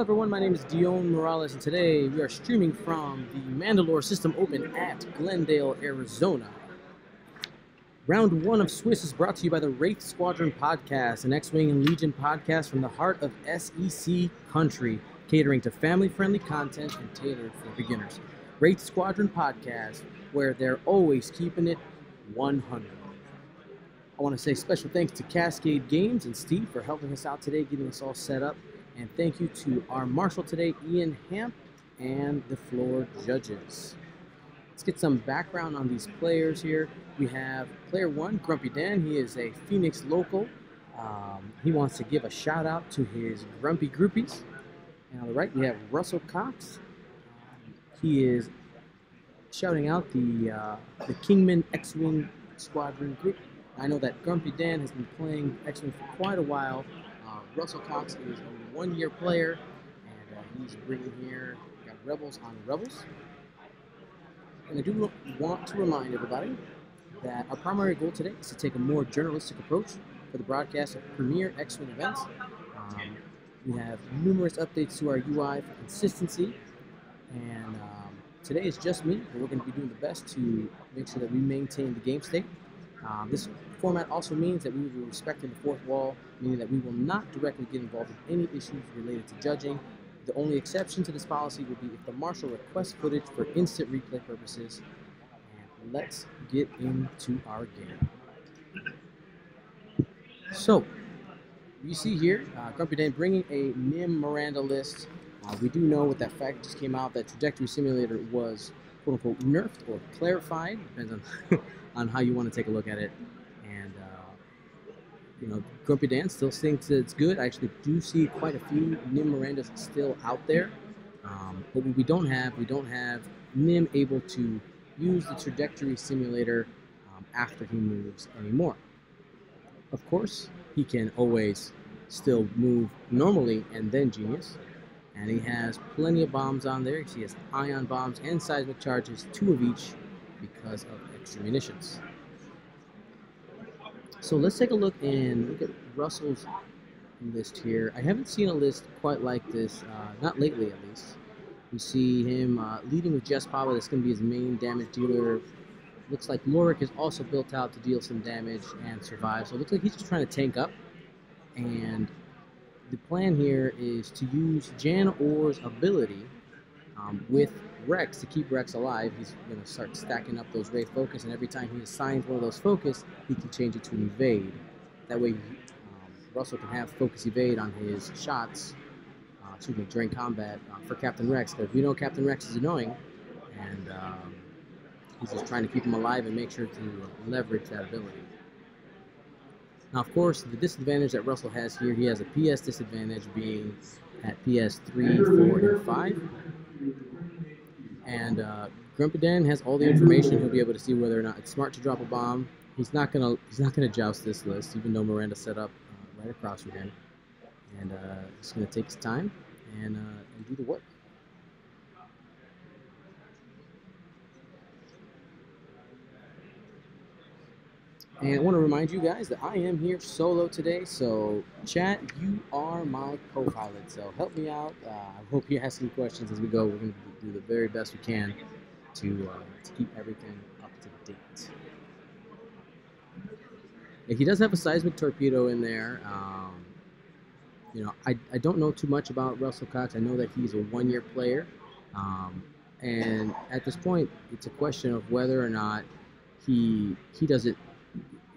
Hello everyone, my name is Dion Morales, and today we are streaming from the Mandalore System Open at Glendale, Arizona. Round 1 of Swiss is brought to you by the Wraith Squadron Podcast, an X-Wing and Legion podcast from the heart of SEC country, catering to family-friendly content and tailored for beginners. Wraith Squadron Podcast, where they're always keeping it 100. I want to say special thanks to Cascade Games and Steve for helping us out today, getting us all set up. And thank you to our marshal today, Ian Hamp, and the floor judges. Let's get some background on these players here. We have player 1, Grumpy Dan. He is a Phoenix local. He wants to give a shout out to his grumpy groupies. And on the right, we have Russel Cox. He is shouting out the Kingman X-Wing Squadron group. I know that Grumpy Dan has been playing X-Wing for quite a while. Russell Cox is a one-year player, and he's bringing here, got Rebels on Rebels. And I do want to remind everybody that our primary goal today is to take a more journalistic approach for the broadcast of premier X-Wing events. We have numerous updates to our UI for consistency, and today is just me, but we're going to be doing the best to make sure that we maintain the game state. This format also means that we will be respecting the fourth wall, meaning that we will not directly get involved in any issues related to judging. The only exception to this policy will be if the marshal requests footage for instant replay purposes. And let's get into our game. So, you see here, Grumpy Dan bringing a Nym Miranda list. We do know with that fact just came out that Trajectory Simulator was quote-unquote nerfed or clarified, depends on how you want to take a look at it. And Grumpy Dan still thinks that it's good. I actually do see quite a few Nym Mirandas still out there. But what we don't have Nym able to use the Trajectory Simulator after he moves anymore. Of course, he can always still move normally and then Genius. And he has plenty of bombs on there. He has ion bombs and seismic charges, 2 of each, because of extra munitions. So let's take a look at Russell's list here. I haven't seen a list quite like this, not lately at least. We see him leading with Jess Pava. That's going to be his main damage dealer. Looks like Lowwhrick is also built out to deal some damage and survive. So it looks like he's just trying to tank up. And the plan here is to use Jan Orr's ability with Rex to keep Rex alive. He's going to start stacking up those Wraith focus, and every time he assigns one of those focus, he can change it to an evade. That way, Russell can have focus evade on his shots, during combat for Captain Rex, because we know Captain Rex is annoying, and he's just trying to keep him alive and make sure to leverage that ability. Now, of course, the disadvantage that Russell has here, he has a PS disadvantage being at PS 3, 4, and 5. And Grumpy Dan has all the information. He'll be able to see whether or not it's smart to drop a bomb. He's not gonna joust this list, even though Miranda set up right across from him. And he's gonna take his time and do the work. And I want to remind you guys that I am here solo today, so chat, you are my co-pilot, so help me out. I hope you ask some questions as we go. We're going to do the very best we can to keep everything up to date. Yeah, he does have a seismic torpedo in there. I don't know too much about Russell Cox. I know that he's a one-year player, and at this point, it's a question of whether or not he does it.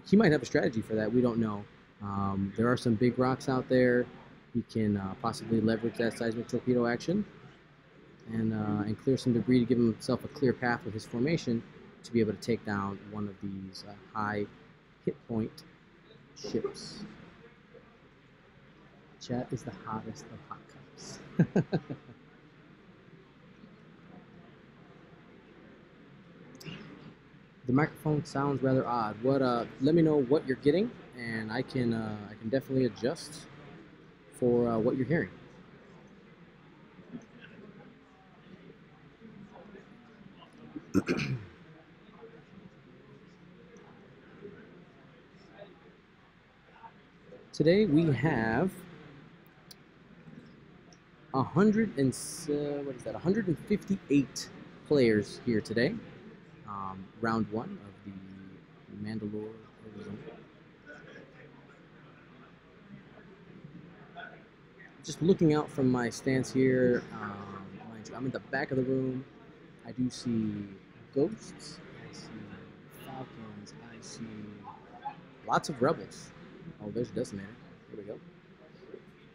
He might have a strategy for that. We don't know. There are some big rocks out there. He can possibly leverage that seismic torpedo action and clear some debris to give himself a clear path with his formation to be able to take down one of these high hit point ships. Chat is the hottest of hot cups. The microphone sounds rather odd. Let me know what you're getting, and I can definitely adjust for what you're hearing. Today we have 158 players here today. Round one of the Mandalore. Just looking out from my stance here, mind you, I'm in the back of the room. I do see ghosts. I see falcons. I see lots of rebels. Oh, there's a decimator. Here we go.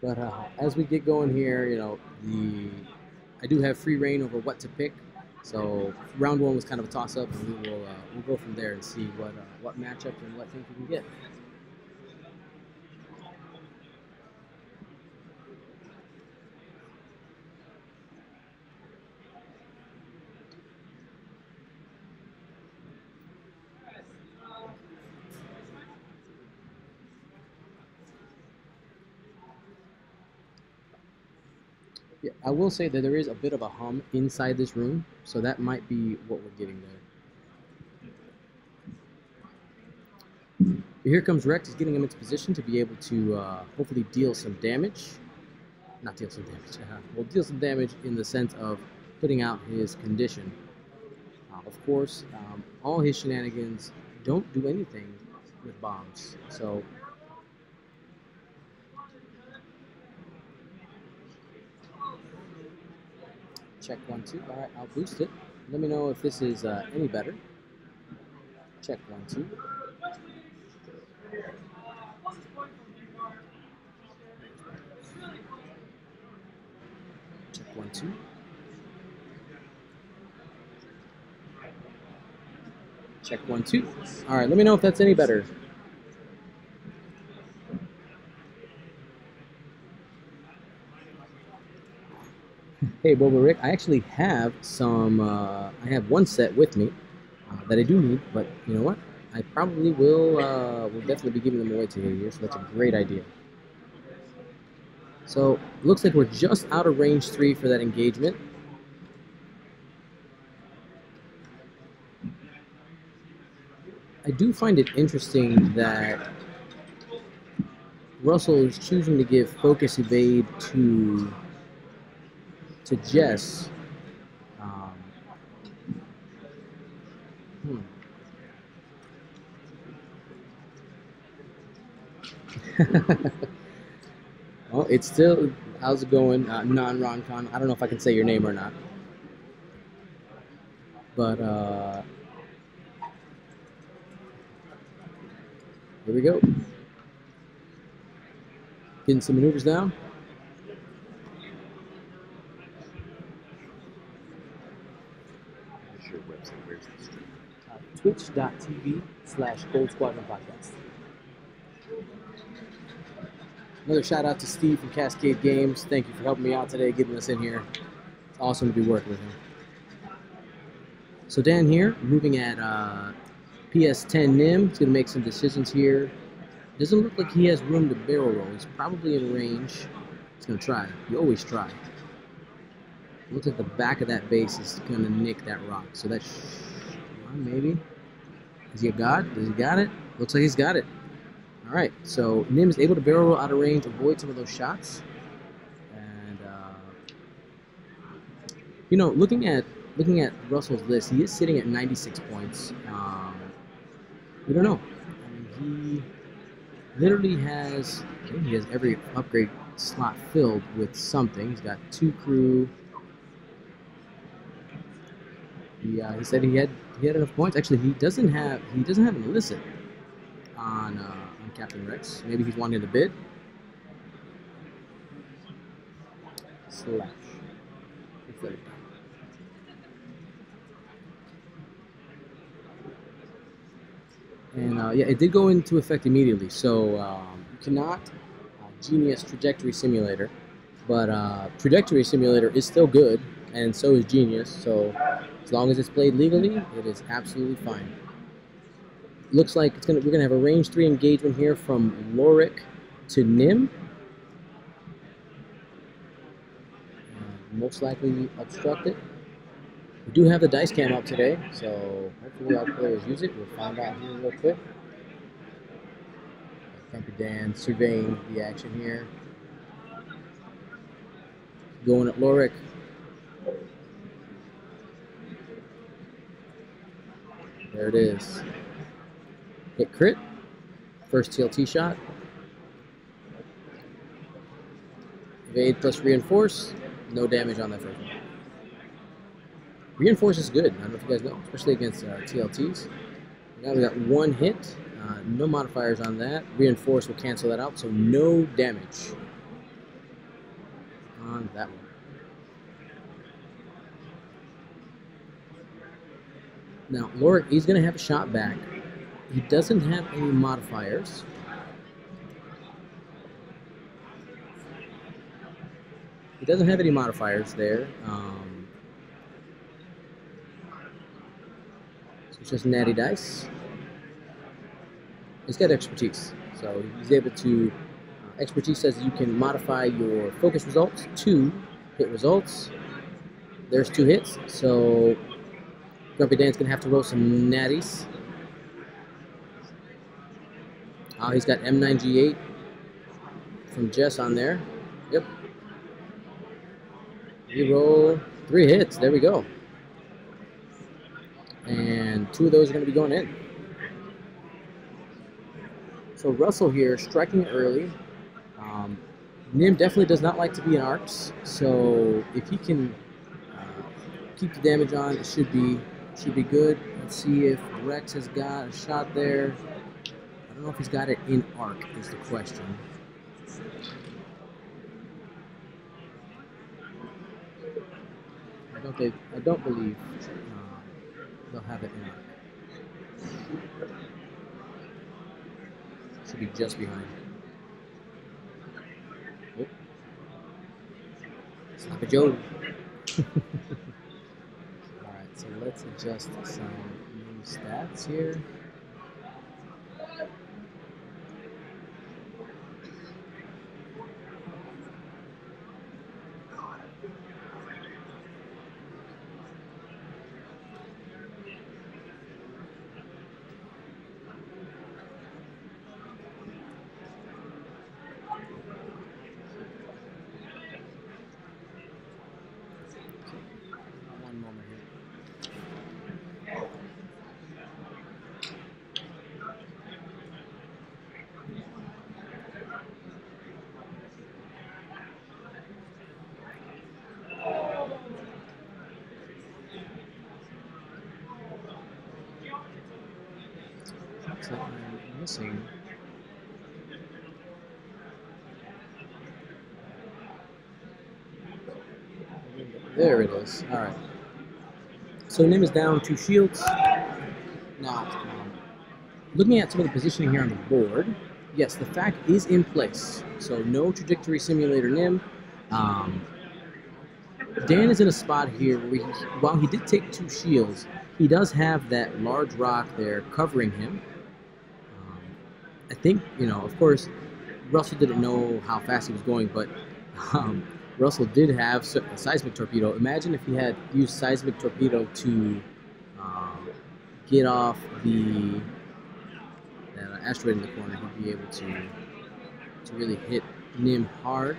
But as we get going here, you know, I do have free reign over what to pick. So round one was kind of a toss-up, and we'll go from there and see what matchup and what things we can get. Yeah, I will say that there is a bit of a hum inside this room, so that might be what we're getting there. Here comes Rex. He's getting him into position to be able to hopefully deal some damage. Not deal some damage. Well, deal some damage in the sense of putting out his condition. Of course, all his shenanigans don't do anything with bombs. So check 1, 2. All right, I'll boost it. Let me know if this is any better. Check 1, 2. Check 1, 2. Check 1, 2. All right, let me know if that's any better. Hey, Boba Rick, I actually have some, I have one set with me that I do need, but you know what? I probably will definitely be giving them away to you here, so that's a great idea. So, looks like we're just out of range 3 for that engagement. I do find it interesting that Russell is choosing to give focus evade to Jess. Well, it's still, how's it going? Non-Roncon. I don't know if I can say your name or not. But, here we go. Getting some maneuvers down. Where's your website? Where's the stream? Twitch.tv/Gold Squadron Podcast. Another shout out to Steve from Cascade Games. Thank you for helping me out today, getting us in here. It's awesome to be working with him. So Dan here, moving at PS10 Nym. He's going to make some decisions here. Doesn't look like he has room to barrel roll. He's probably in range. He's going to try. You always try. Looks like the back of that base is going to nick that rock. So that's maybe. Is he a god? Does he got it? Looks like he's got it. All right. So Nym is able to barrel roll out of range, avoid some of those shots. And you know, looking at Russell's list, he is sitting at 96 points. We don't know. I mean, he literally has. I think he has every upgrade slot filled with something. He's got 2 crew. He said he had enough points. Actually, he doesn't have an illicit on Captain Rex. Maybe he's wanting to bid. Slash. And yeah, it did go into effect immediately. So you cannot Genius Trajectory Simulator, but Trajectory Simulator is still good, and so is Genius. So as long as it's played legally, it is absolutely fine. Looks like we're gonna have a range 3 engagement here from Lowwhrick to Nym. Most likely obstruct it. We do have the dice cam up today, so hopefully our players use it. We'll find out here real quick. Thank you, Dan, surveying the action here. going at Lowwhrick. There it is. Hit crit. First TLT shot. Evade plus reinforce. No damage on that first one. Reinforce is good. I don't know if you guys know, especially against TLTs. Now we got one hit. No modifiers on that. Reinforce will cancel that out, so no damage on that one. Now, Lowwhrick, he's going to have a shot back. He doesn't have any modifiers. He doesn't have any modifiers there. So it's just natty dice. He's got expertise. So he's able to... expertise says you can modify your focus results to hit results. There's 2 hits. So Grumpy Dan's going to have to roll some natties. Oh, he's got M9G8 from Jess on there. Yep. Reroll 3 hits. There we go. And 2 of those are going to be going in. So Russel here, striking early. Nym definitely does not like to be in arcs. So if he can keep the damage on, it should be good. Let's see if Rex has got a shot there. I don't know if he's got it in arc is the question. I don't believe they'll have it in arc. Should be just behind. Oh. Sloppy Joe. Alright, so let's adjust some new stats here. So I'm missing. There it is. All right. So Nym is down 2 shields. Now, looking at some of the positioning here on the board, yes, the fact is in place. So no trajectory simulator Nym. Dan is in a spot here where while he did take 2 shields, he does have that large rock there covering him. I think, of course, Russel didn't know how fast he was going, but Russel did have a seismic torpedo. Imagine if he had used seismic torpedo to get off that asteroid in the corner. He'd be able to really hit Nym hard.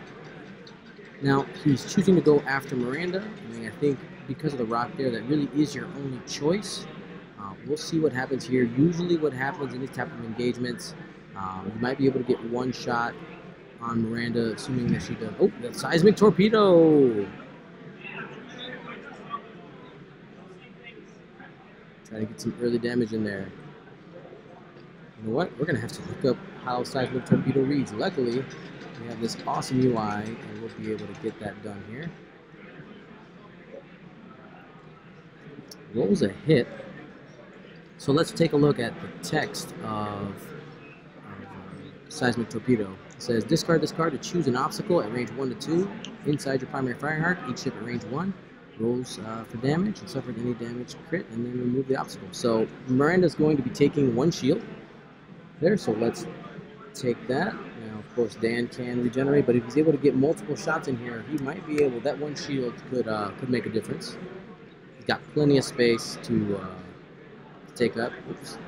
Now, he's choosing to go after Miranda. I think because of the rock there, that really is your only choice. We'll see what happens here. Usually what happens in these type of engagements, you might be able to get 1 shot on Miranda, assuming that she does. Oh, the seismic torpedo! Try to get some early damage in there. You know what? We're going to have to look up how seismic torpedo reads. Luckily, we have this awesome UI, and we'll be able to get that done here. Rolls a hit. So let's take a look at the text of seismic torpedo. It says, discard to choose an obstacle at range 1 to 2 inside your primary firing arc. Each ship at range 1 rolls for damage and suffered any damage crit, and then remove the obstacle. So Miranda's going to be taking 1 shield there, so let's take that. Now, of course, Dan can regenerate, but if he's able to get multiple shots in here, he might be able, that 1 shield could make a difference. He's got plenty of space to take up. Oops.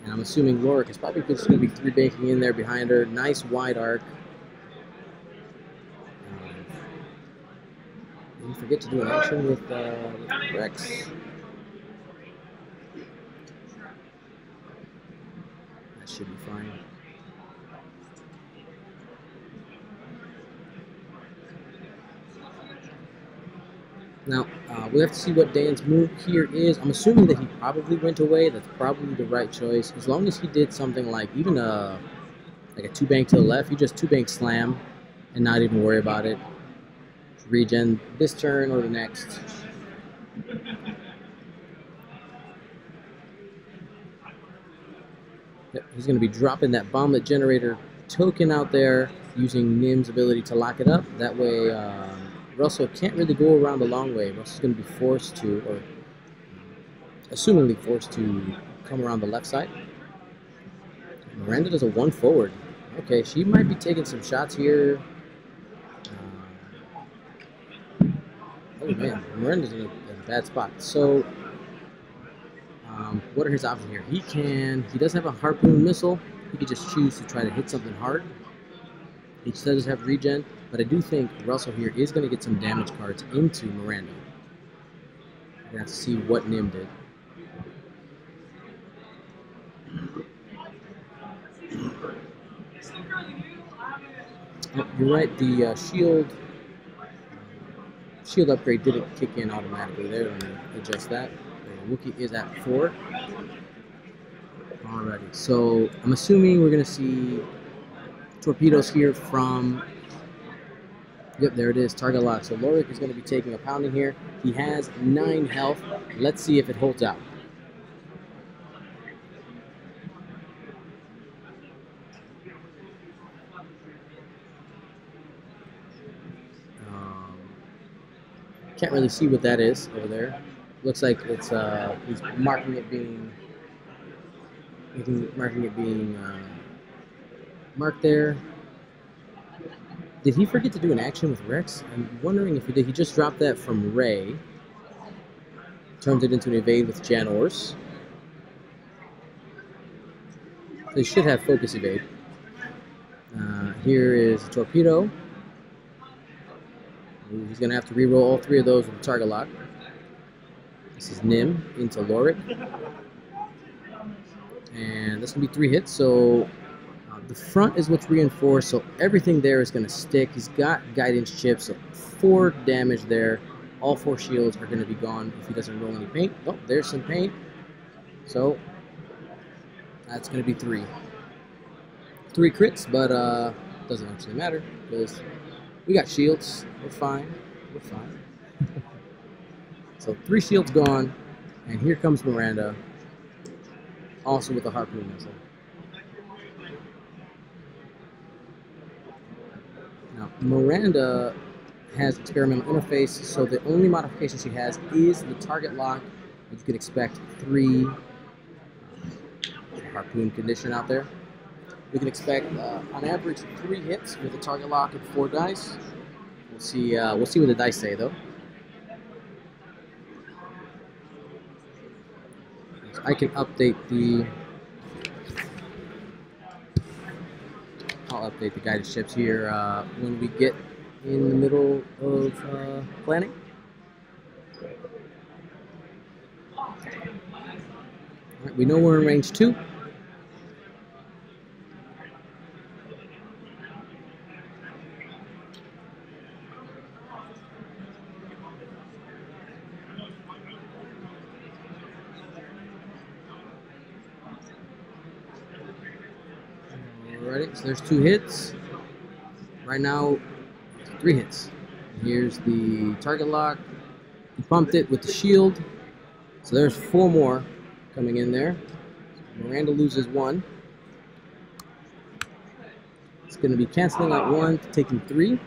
And I'm assuming Lowwhrick is probably just going to be 3-banking in there behind her. Nice wide arc. Didn't forget to do an action with Rex. That should be fine. Now, we have to see what Dan's move here is. I'm assuming that he probably went away. That's probably the right choice. As long as he did something like even like a 2-bank to the left, you just 2-bank slam and not even worry about it. Regen this turn or the next. Yep, he's going to be dropping that bomblet generator token out there using Nym's ability to lock it up. That way, Russel can't really go around the long way. Russel's going to be forced to, or assumingly forced to, come around the left side. Miranda does a 1 forward. Okay, she might be taking some shots here. Oh man, Miranda's in a bad spot. So, what are his options here? He does have a harpoon missile. He could just choose to try to hit something hard. He still does have regen, but I do think Russel here is going to get some damage cards into Miranda. We're going to have to see what Nym did. Oh, you're right, the shield upgrade didn't kick in automatically there. Let me adjust that. The Wookiee is at 4. Alrighty, so I'm assuming we're going to see torpedoes here from... Yep, there it is, target lock. So Lowwhrick is going to be taking a pounding here. He has 9 health. Let's see if it holds out. Can't really see what that is over there. Looks like it's he's marking it being marked there. Did he forget to do an action with Rex? I'm wondering if he did. He just dropped that from Ray. Turns it into an evade with Jan Ors. They should have focus evade. Here is a torpedo. He's going to have to reroll all 3 of those with the target lock. This is Nym into Lowwhrick. And that's going to be 3 hits. So the front is what's reinforced. So everything there is going to stick. He's got guidance chips. So 4 damage there. All 4 shields are going to be gone if he doesn't roll any paint. Oh, there's some paint. So that's going to be 3. 3 crits, but doesn't actually matter because we got shields. We're fine. We're fine. So 3 shields gone, and here comes Miranda, also with a harpoon missile. Now, Miranda has experimental interface, so the only modification she has is the target lock. You could expect 3 harpoon condition out there. We can expect, on average, 3 hits with a target lock and 4 dice. We'll see what the dice say, though. So I can update the... I'll update the guided ships here when we get in the middle of planning. All right, we know we're in range 2. Alrighty, so there's 2 hits. Right now, 3 hits. Here's the target lock. He pumped it with the shield. So there's 4 more coming in there. So Miranda loses 1. It's going to be canceling out 1, taking 3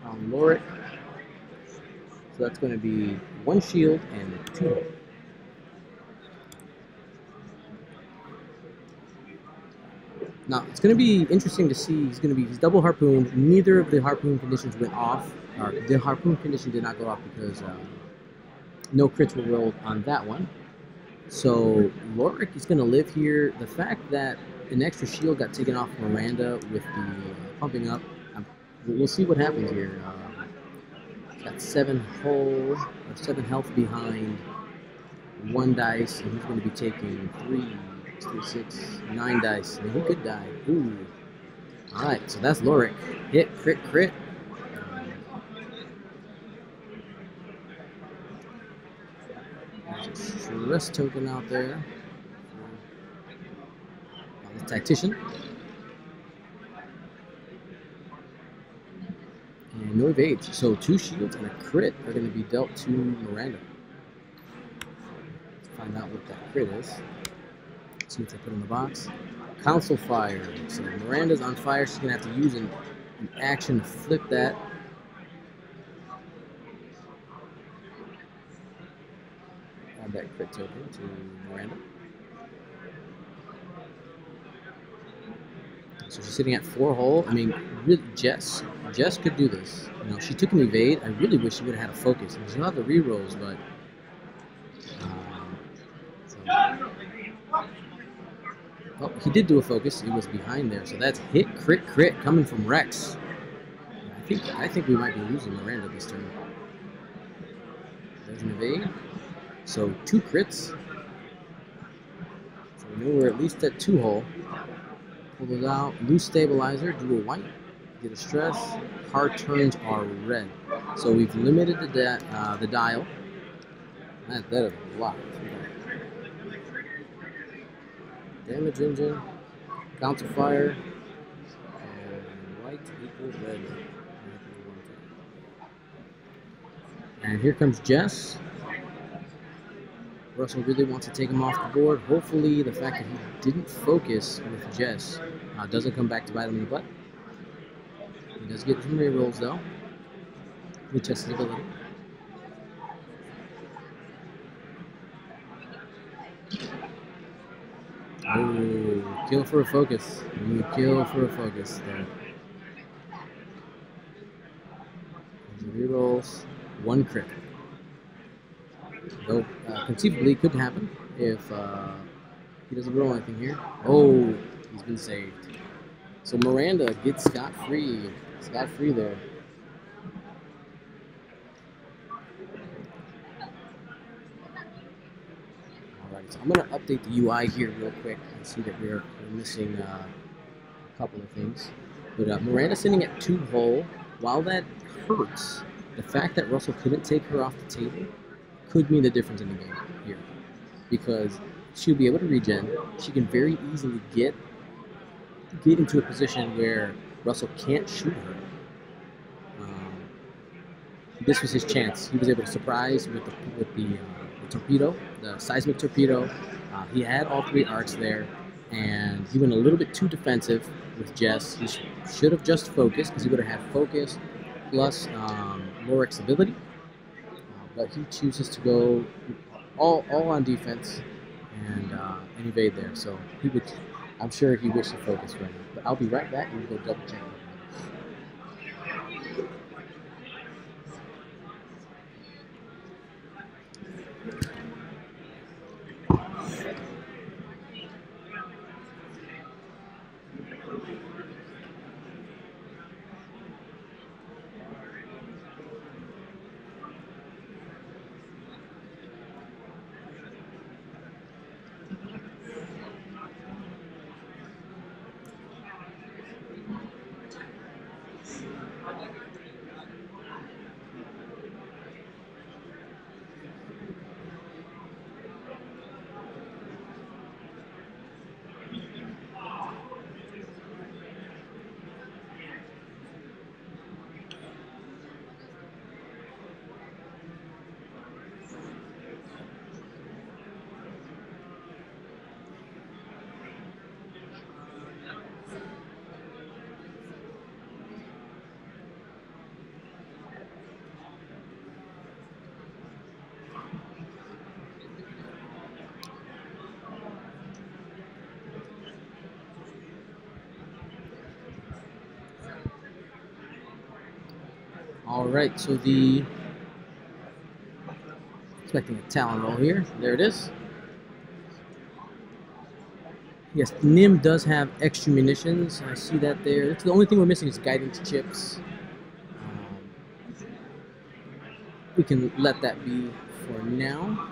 on Lowwhrick. So that's going to be 1 shield and 2 hits. Now, it's going to be interesting to see. He's double harpooned. Neither of the harpoon conditions went off. Or the harpoon condition did not go off because no crits were rolled on that one. So Lowwhrick is going to live here. The fact that an extra shield got taken off Miranda with the pumping up, we'll see what happens here. Got 7 health behind 1 dice, and he's going to be taking 9 dice. I mean, he could die. Ooh. All right, so that's Lowwhrick. Hit, crit, crit. There's a stress token out there. The tactician. And no evades. So 2 shields and a crit are going to be dealt to Miranda. Let's find out what that crit is. Let's see what they put in the box. Council fire. So Miranda's on fire. She's going to have to use an action to flip that. Add that crit token to Miranda. So she's sitting at 4 hull. I mean, really, Jess could do this. You know, she took an evade. I really wish she would have had a focus. And she'll have the rerolls, but oh, he did do a focus. It was behind there. So that's hit, crit, crit coming from Rex. I think we might be losing Miranda this turn. There's an evade. So 2 crits. So we know we're at least at 2 hull. Pull it out, loose stabilizer, do a white, get a stress, hard turns are red. So we've limited the dial. That is a lot. Damage engine, counter fire, and white equals red. And here comes Jess. Russell really wants to take him off the board. Hopefully the fact that he didn't focus with Jess doesn't come back to bite him in the butt. He does get some rerolls though, with Jess's ability. Oh, kill for a focus. Kill for a focus there. Rerolls, 1 crit. Though conceivably could happen if he doesn't roll anything here. Oh, he's been saved. So Miranda gets scot-free there. Alright, so I'm going to update the UI here real quick and see that we're missing a couple of things. But Miranda's sitting at 2 hull. While that hurts, the fact that Russell couldn't take her off the table could mean the difference in the game here, because she'll be able to regen. She can very easily get into a position where Russell can't shoot her. This was his chance. He was able to surprise with the torpedo, the seismic torpedo. He had all 3 arcs there, and he went a little bit too defensive with Jess. He should have just focused, because he would have had focus plus Lowwhrick's ability. But he chooses to go all on defense and evade there. So I'm sure he wished to focus right now. But I'll be right back and we'll go double check. All right, so expecting a talent roll here. There it is. Yes, Nym does have extra munitions. I see that there. That's the only thing we're missing is guidance chips. We can let that be for now.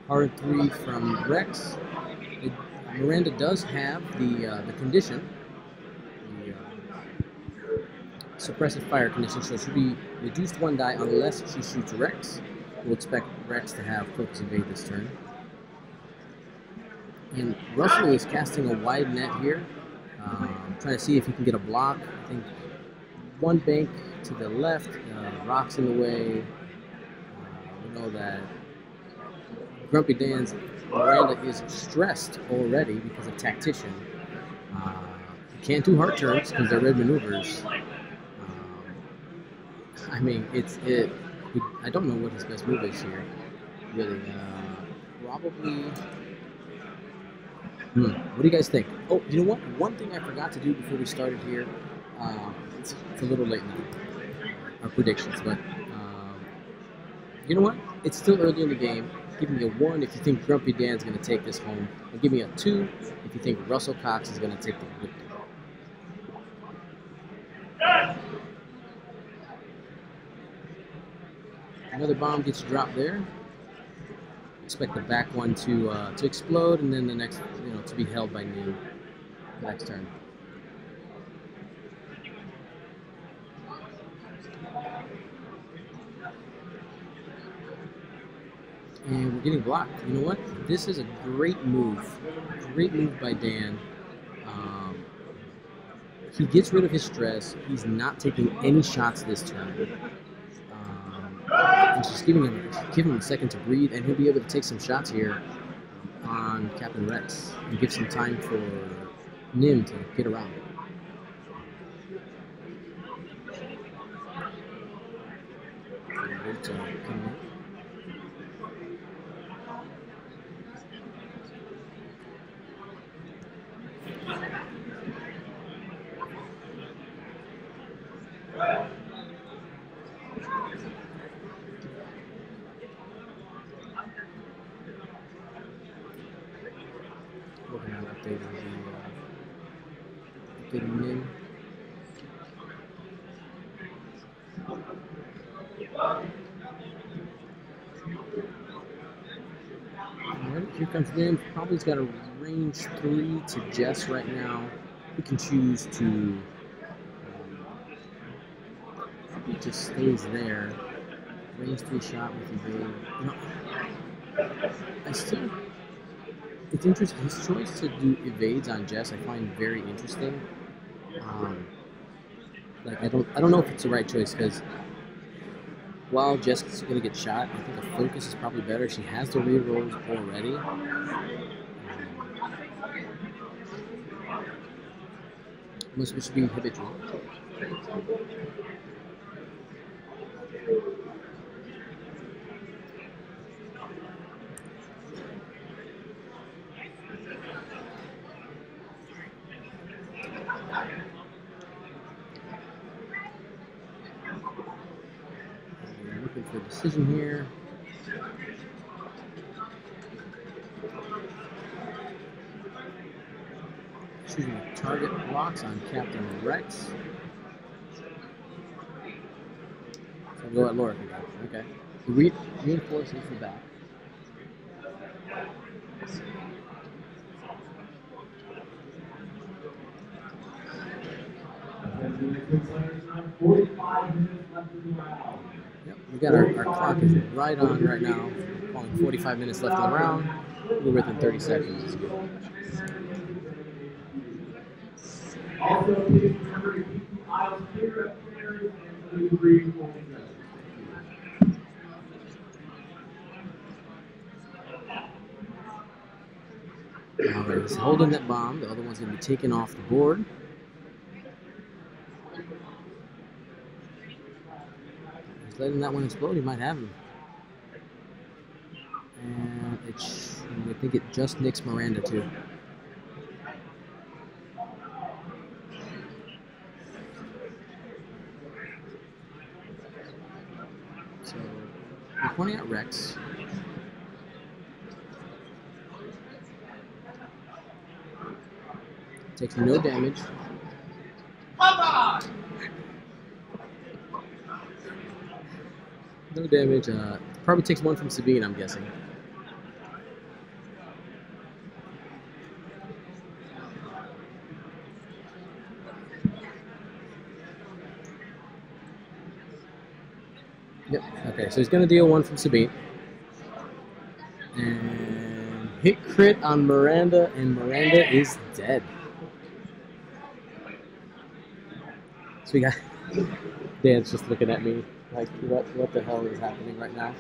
R3 from Rex. Miranda does have the condition, the suppressive fire condition, so it should be reduced 1 die unless she shoots Rex. We'll expect Rex to have focus evade this turn. And Russel is casting a wide net here, trying to see if he can get a block. I think one bank to the left, rocks in the way. We know that Grumpy Dan's Miranda is stressed already because of Tactician. He can't do hard turns because they're red maneuvers. I mean, I don't know what his best move is here, really. Probably. What do you guys think? Oh, you know what? One thing I forgot to do before we started here. It's a little late now. Our predictions, but you know what? It's still early in the game. Give me a 1 if you think Grumpy Dan's going to take this home, and give me a 2 if you think Russell Cox is going to take the victory. Another bomb gets dropped there. Expect the back one to explode, and then the next, to be held by Nym next turn. And we're getting blocked. You know what? This is a great move. Great move by Dan. He gets rid of his stress. He's not taking any shots this turn. And just giving him a second to breathe, and he'll be able to take some shots here on Captain Rex and give some time for Nym to get around. Working on updating Nym. Alright, here comes Nym. Probably's got a range 3 to Jess right now. He can choose to probably just stays there. Range 3 shot with evade. It's interesting. His choice to do evades on Jess I find very interesting. I don't know if it's the right choice, because while Jess is going to get shot, I think a focus is probably better. She has the rerolls already. Which be habitual. Looking for a decision here. Choosing target blocks on Captain Rex. So I'll go at Lowwhrick again. Okay. Reinforces the back. Yep, we got our clock is right on right now. Calling 45 minutes left in the round. We're within 30 seconds. It's good. Also, please remember to keep the aisles clear of chairs and debris will be done. Alright, he's holding that bomb. The other one's going to be taken off the board. He's letting that one explode. He might have him. damage. I think it just nicks Miranda too. So we're pointing at Rex. Takes no damage. No damage. Probably takes one from Sabine, I'm guessing. Yep. Okay, so he's going to deal one from Sabine. And hit crit on Miranda, and Miranda is dead. So we got Dan's just looking at me like, what the hell is happening right now?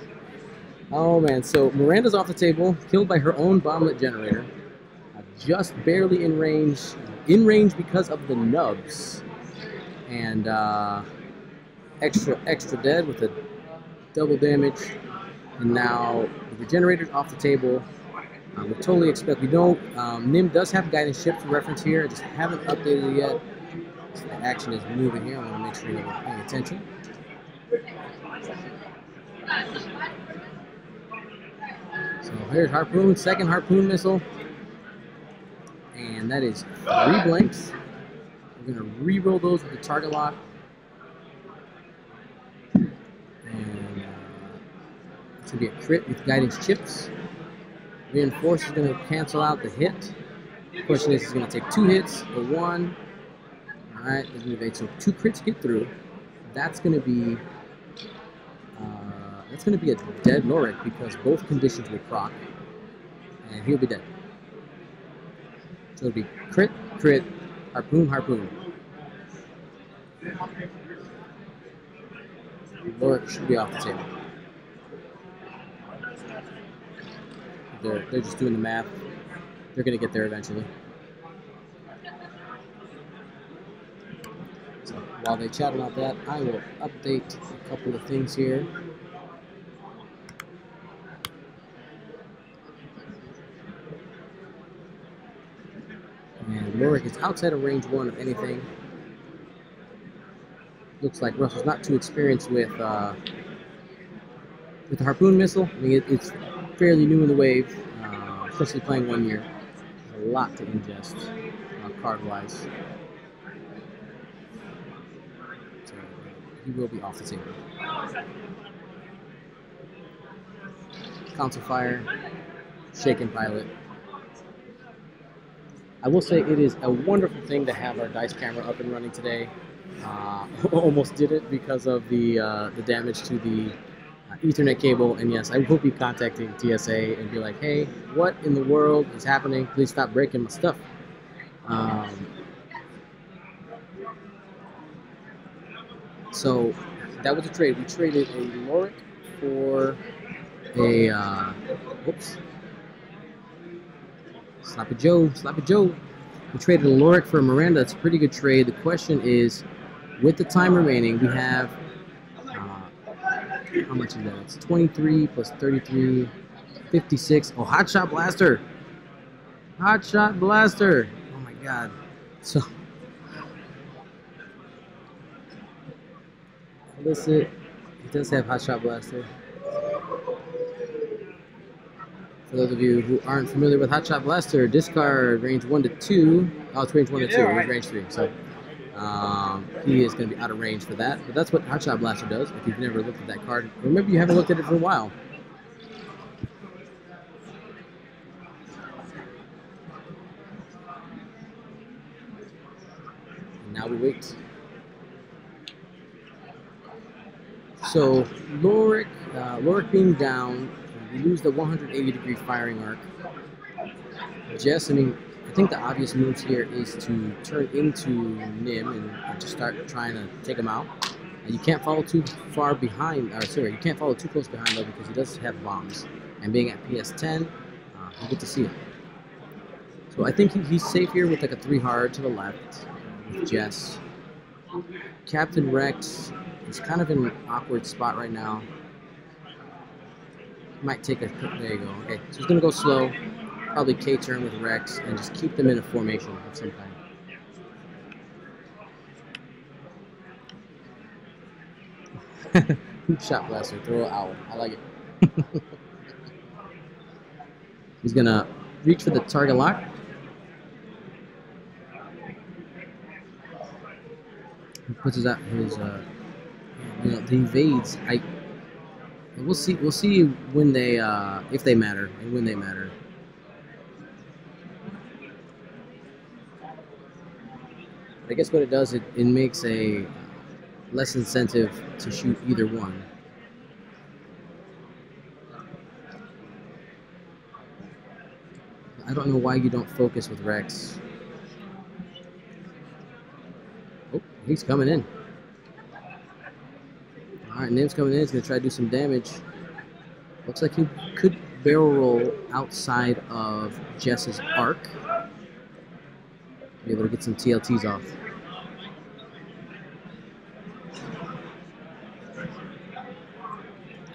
Oh man, so Miranda's off the table, killed by her own bomblet generator. Just barely in range because of the nubs. And extra dead with a double damage. And now the generator's off the table. We totally expect, we don't, Nym does have guidance ship for reference here. I just haven't updated it yet. So the action is moving here. I want to make sure that we're paying attention. So here's Harpoon, second Harpoon missile. And that is 3 blanks. We're going to re-roll those with the target lock. And it's going to be a crit with guidance chips. Reinforce is going to cancel out the hit. The question is, it's going to take 2 hits or 1. Alright, so 2 crits get through. That's going to be a dead Lowwhrick because both conditions will proc. And he'll be dead. So it'll be crit, crit, harpoon, harpoon. Lowwhrick should be off the table. They're just doing the math. They're going to get there eventually. So while they chat about that, I will update a couple of things here. And Lowwhrick is outside of range 1 of anything. Looks like Russel's not too experienced with the Harpoon missile. I mean, it's fairly new in the wave, especially playing 1 year. There's a lot to ingest card-wise. So he will be off the table. Council fire, shaken pilot. I will say it is a wonderful thing to have our dice camera up and running today. Almost did it because of the damage to the Ethernet cable, and yes, I will be contacting TSA and be like, hey, what in the world is happening? Please stop breaking my stuff. So that was a trade. We traded a Lowwhrick for a whoops. Sloppy Joe. We traded a Lowwhrick for a Miranda. That's a pretty good trade. The question is, with the time remaining, we have, how much is that? It's 23 plus 33, 56. Oh, Hotshot Blaster. Hotshot Blaster. Oh my God. So, illicit. It does have Hotshot Blaster. For those of you who aren't familiar with Hotshot Blaster, discard range 1 to 2. Oh, it's range 1 to 2. It's range 3. So he is going to be out of range for that. But that's what Hotshot Blaster does. If you've never looked at that card, or maybe you haven't looked at it for a while. And now we wait. So Lowwhrick being down, we lose the 180-degree firing arc. Jess, I think the obvious moves here is to turn into Nym and just start trying to take him out. And you can't follow too far behind, you can't follow too close behind though because he does have bombs. And being at PS10, you get to see it. So I think he's safe here with like a 3 hard to the left with Jess. Captain Rex is kind of in an awkward spot right now. Might take a... There you go. Okay, so he's going to go slow. Probably K-turn with Rex and just keep them in a formation of some kind. Hoop shot blaster. Throw an owl. I like it. He's going to reach for the target lock. He puts his the evades. We'll see when they if they matter and when they matter. But I guess what it does, it makes a less incentive to shoot either one. I don't know why you don't focus with Rex. Oh, he's coming in. Alright, Nym's coming in. He's going to try to do some damage. Looks like he could barrel roll outside of Jess's arc. Be able to get some TLTs off.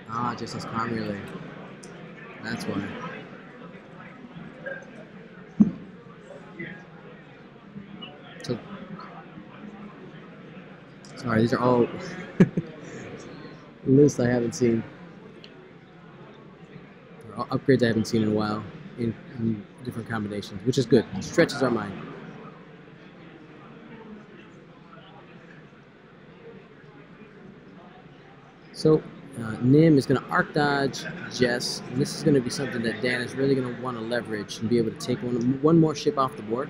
Ah, Jess has comm relay. That's why. So, sorry, these are all lists I haven't seen. Or all upgrades I haven't seen in a while in different combinations, which is good. It stretches our mind. So, Nym is going to arc dodge Jess, and this is going to be something that Dan is really going to want to leverage and be able to take one more ship off the board,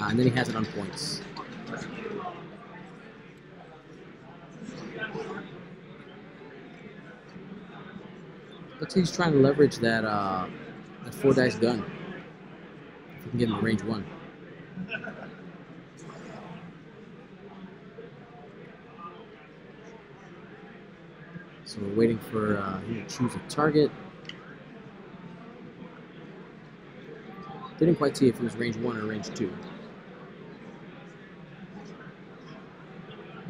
and then he has it on points. Looks like he's trying to leverage that 4-dice gun. If we can get him to range 1. So we're waiting for him to choose a target. Didn't quite see if it was range 1 or range 2.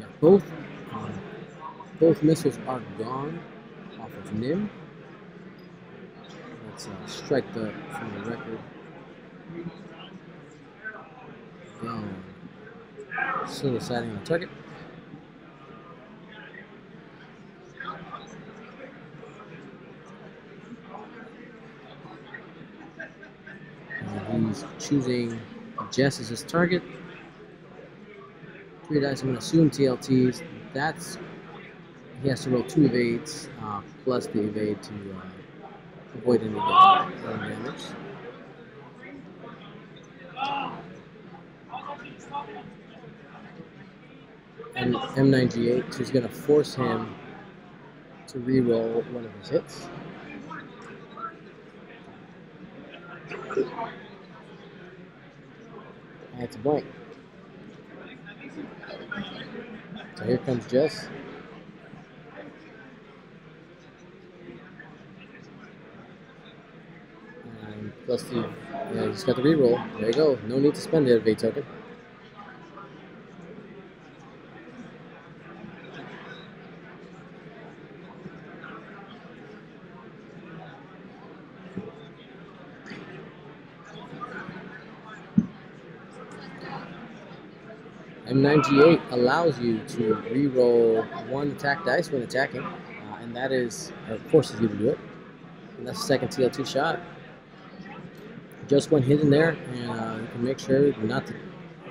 Yeah, both missiles are gone off of Nym. Let's strike from the record. Gone. Still deciding on the target. He's choosing Jess as his target. 3 dice, I'm going to assume TLTs. He has to roll 2 evades, plus the evade to avoid any damage. And M9G8, so he's going to force him to re-roll one of his hits. That's a blank. So here comes Jess. And plus he's got the reroll. There you go. No need to spend the evade token. M9G8 allows you to re-roll 1 attack dice when attacking, and that forces you to do it. And that's the second TLT shot. Just one hit in there, and you can make sure not to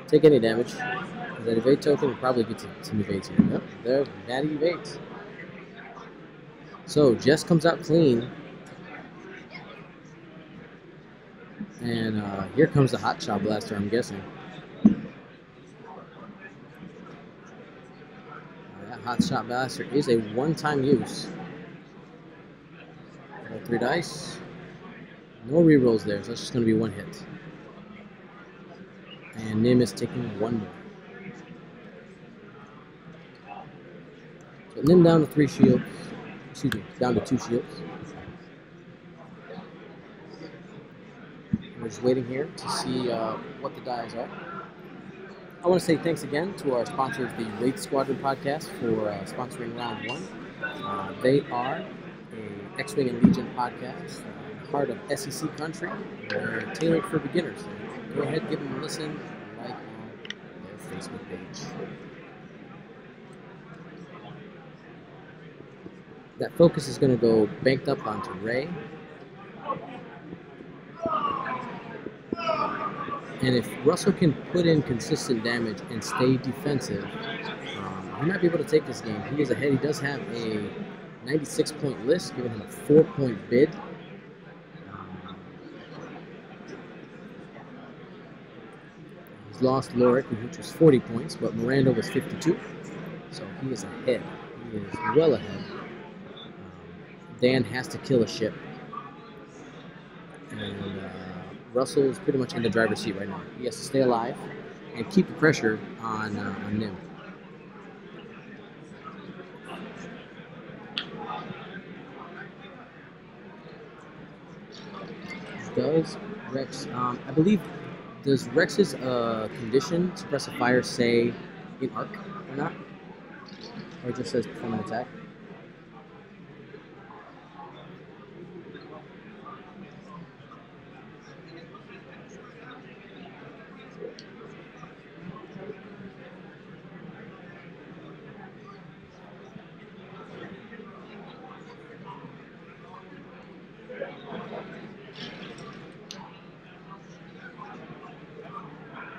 take any damage. That evade token will probably get some evades here. Yep, there, natty evades. So Jess comes out clean, and here comes the hot shot blaster, I'm guessing. Hot shot blaster is a one-time use. 3 dice. No rerolls there, so that's just going to be 1 hit. And Nym is taking 1 more. So Nym down to 3 shields. Excuse me, down to 2 shields. We're just waiting here to see what the dies are. I want to say thanks again to our sponsors, the Wraith Squadron Podcast, for sponsoring round 1. They are a a X-Wing and Legion podcast, part of SEC Country. They're tailored for beginners. So go ahead, give them a listen, like on their Facebook page. That focus is going to go banked up onto Ray. And if Russell can put in consistent damage and stay defensive, he might be able to take this game. He is ahead. He does have a 96-point list, giving him a 4-point bid. He's lost Lowwhrick, which was 40 points, but Miranda was 52. So he is ahead. He is well ahead. Dan has to kill a ship. And Russell is pretty much in the driver's seat right now. He has to stay alive and keep the pressure on Nym. Does Rex, I believe, does Rex's condition, suppressive fire, say in arc or not? Or it just says perform an attack?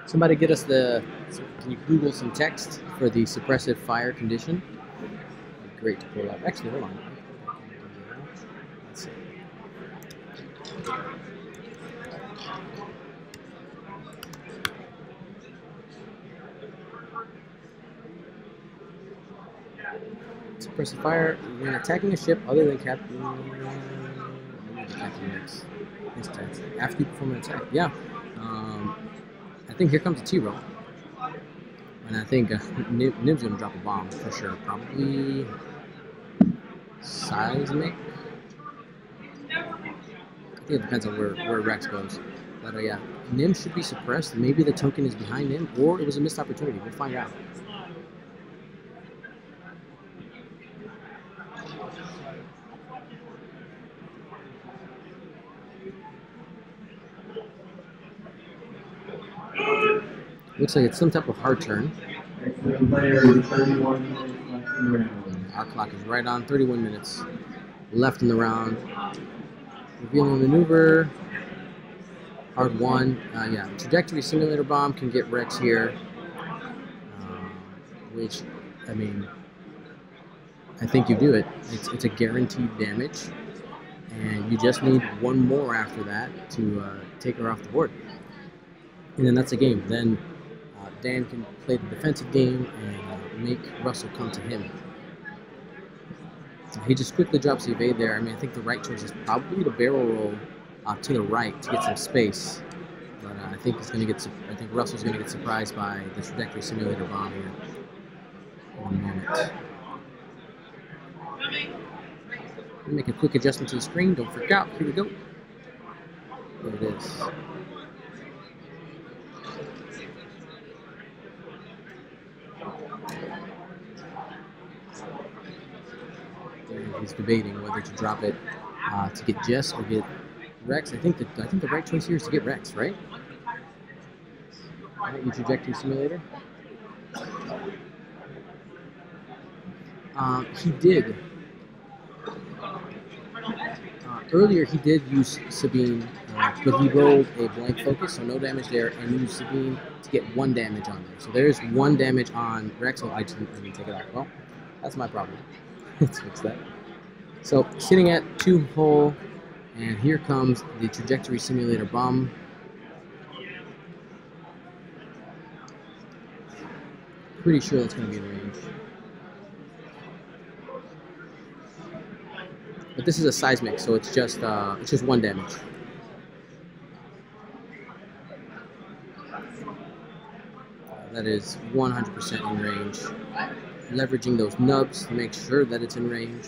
Somebody get us can you Google some text for the suppressive fire condition? It'd be great to pull up. Actually, hold on. Let's see. Suppressive fire when attacking a ship other than Captain Rex. After you perform an attack. Yeah. I think here comes a T-roll. And I think Nym's going to drop a bomb for sure. Probably seismic. I think it depends on where Rex goes. But yeah, Nym should be suppressed. Maybe the token is behind him, or it was a missed opportunity. We'll find out. Looks like it's some type of hard turn. Our clock is right on 31 minutes left in the round. Revealing maneuver. Hard one. Yeah, trajectory simulator bomb can get Rex here. Which, I mean, I think you do it. It's a guaranteed damage. And you just need one more after that to take her off the board. And then that's a game. Then Dan can play the defensive game and make Russell come to him. So he just quickly drops the evade there. I mean, I think the right choice is probably to barrel roll to the right to get some space. But I think Russell's going to get surprised by the trajectory simulator bomb here in a moment. Make a quick adjustment to the screen. Don't freak out. Here we go. There it is. He's debating whether to drop it to get Jess or get Rex. I think the right choice here is to get Rex, right? Right, your trajectory simulator. He did. Earlier he did use Sabine, but he rolled a blank focus, so no damage there, and used Sabine to get 1 damage on there. So there's 1 damage on Rex. Oh, I didn't take it out. Well, that's my problem. Let's fix that. So sitting at 2 hull, and here comes the trajectory simulator bomb. Pretty sure that's going to be in range. But this is a seismic, so it's just 1 damage. That is 100% in range. Leveraging those nubs to make sure that it's in range.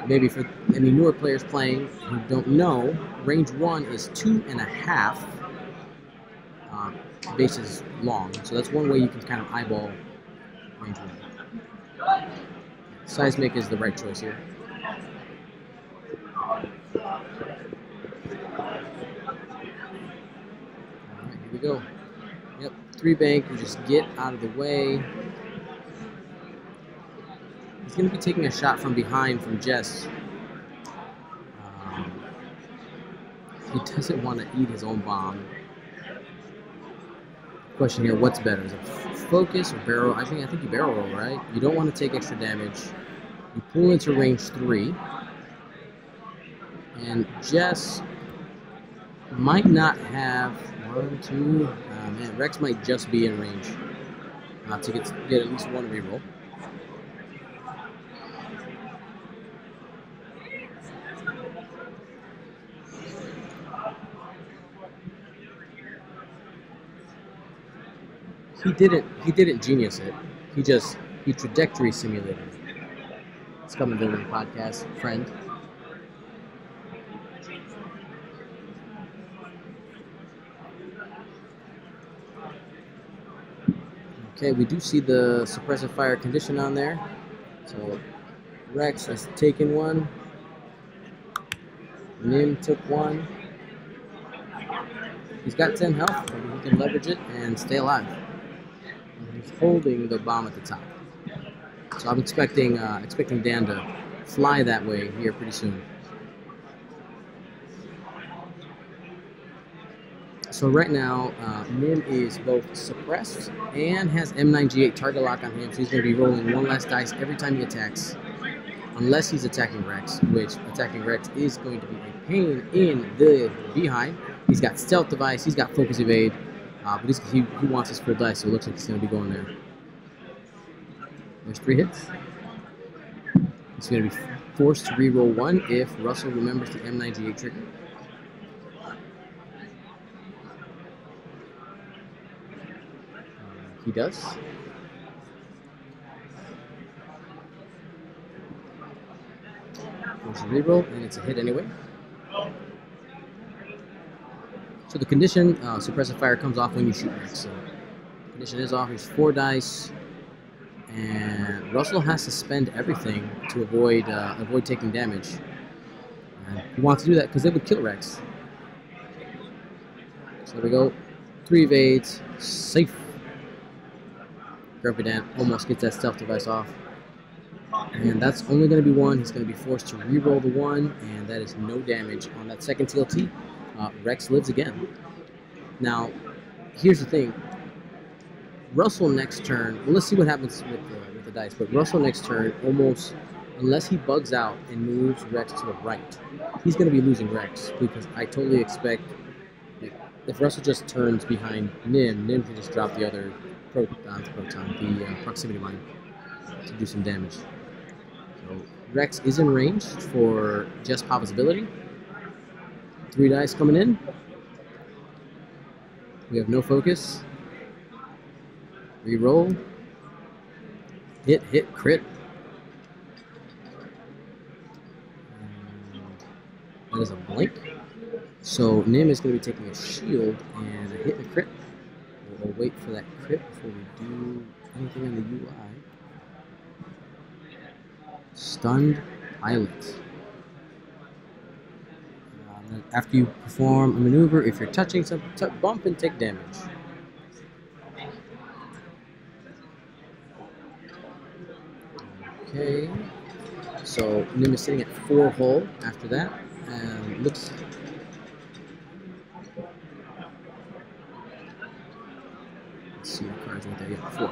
Maybe for any newer players playing who don't know, range 1 is 2.5 bases long. So that's one way you can kind of eyeball range 1. Seismic is the right choice here. Alright, here we go. Yep, 3 bank, you just get out of the way. He's going to be taking a shot from behind from Jess. He doesn't want to eat his own bomb. Question here, what's better? Is it focus or barrel? I think you barrel roll, right? You don't want to take extra damage. You pull into range 3. And Jess might not have 1, 2. Man, Rex might just be in range to get at least 1 reroll. He didn't genius it. He trajectory simulated it. It's coming to the podcast, friend. Okay, we do see the suppressive fire condition on there. So Rex has taken 1. Nym took 1. He's got 10 health, so he can leverage it and stay alive. He's holding the bomb at the top. So I'm expecting Dan to fly that way here pretty soon. So right now, Nym is both suppressed and has M9G8 target lock on him, so he's going to be rolling 1 less dice every time he attacks, unless he's attacking Rex, which attacking Rex is going to be a pain in the behind. He's got stealth device, he's got focus evade, but he wants his full dice, so it looks like he's going to be going there. There's 3 hits. He's going to be forced to reroll 1 if Russell remembers the M9G8 trigger. He does. There's a reroll, and it's a hit anyway. So the condition, suppressive fire, comes off when you shoot Rex. So condition is off. Here's 4 dice, and Russell has to spend everything to avoid taking damage. And he wants to do that because it would kill Rex. So there we go. 3 evades, safe. Grumpy Dan almost gets that stealth device off. And that's only going to be 1. He's going to be forced to re-roll the 1, and that is no damage on that second TLT. Rex lives again. Now, here's the thing. Russell next turn, well, let's see what happens with the dice, but Russell next turn, almost, unless he bugs out and moves Rex to the right, he's going to be losing Rex, because I totally expect, if Russell just turns behind Nym can just drop the other proximity mine to do some damage. So Rex is in range for Jess Papa's ability. 3 dice coming in. We have no focus. Reroll. Hit, crit. That is a blank. So Nym is going to be taking a shield and a hit and a crit. We'll wait for that crit before we do anything on the UI. Stunned pilot. After you perform a maneuver, if you're touching something, bump and take damage. Okay. So Nym is sitting at 4 hull after that, and looks. Let's see what cards right there. Yeah, 4.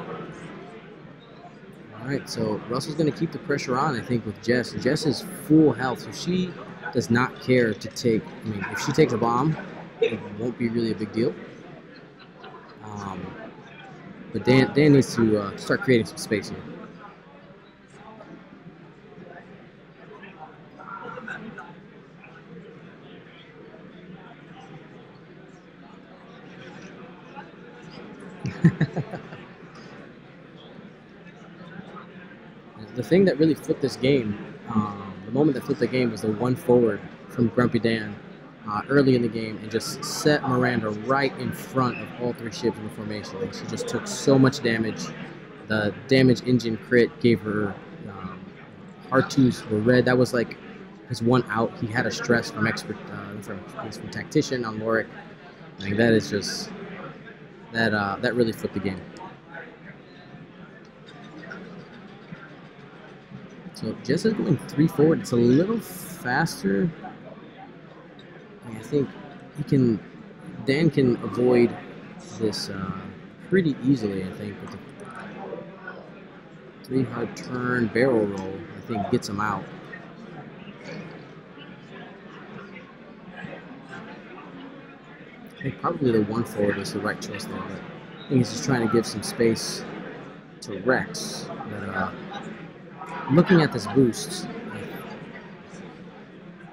All right. So Russell's going to keep the pressure on, I think, with Jess. Jess is full health, so she does not care to take. I mean, if she takes a bomb, it won't be really a big deal. But Dan needs to start creating some space here. The thing that really flipped this game, the moment that flipped the game, was the 1 forward from Grumpy Dan early in the game and just set Miranda right in front of all 3 ships in the formation. She just took so much damage. The damage engine crit gave her R2s were red. That was like his one out. He had a stress from from tactician on Lowwhrick. I think that is just that really flipped the game. So Jess is going 3 forward. It's a little faster. I think Dan can avoid this pretty easily, I think, with the 3 hard turn barrel roll. I think gets him out. I think probably the 1 forward is the right choice there, but I think he's just trying to give some space to Rex. But looking at this boost,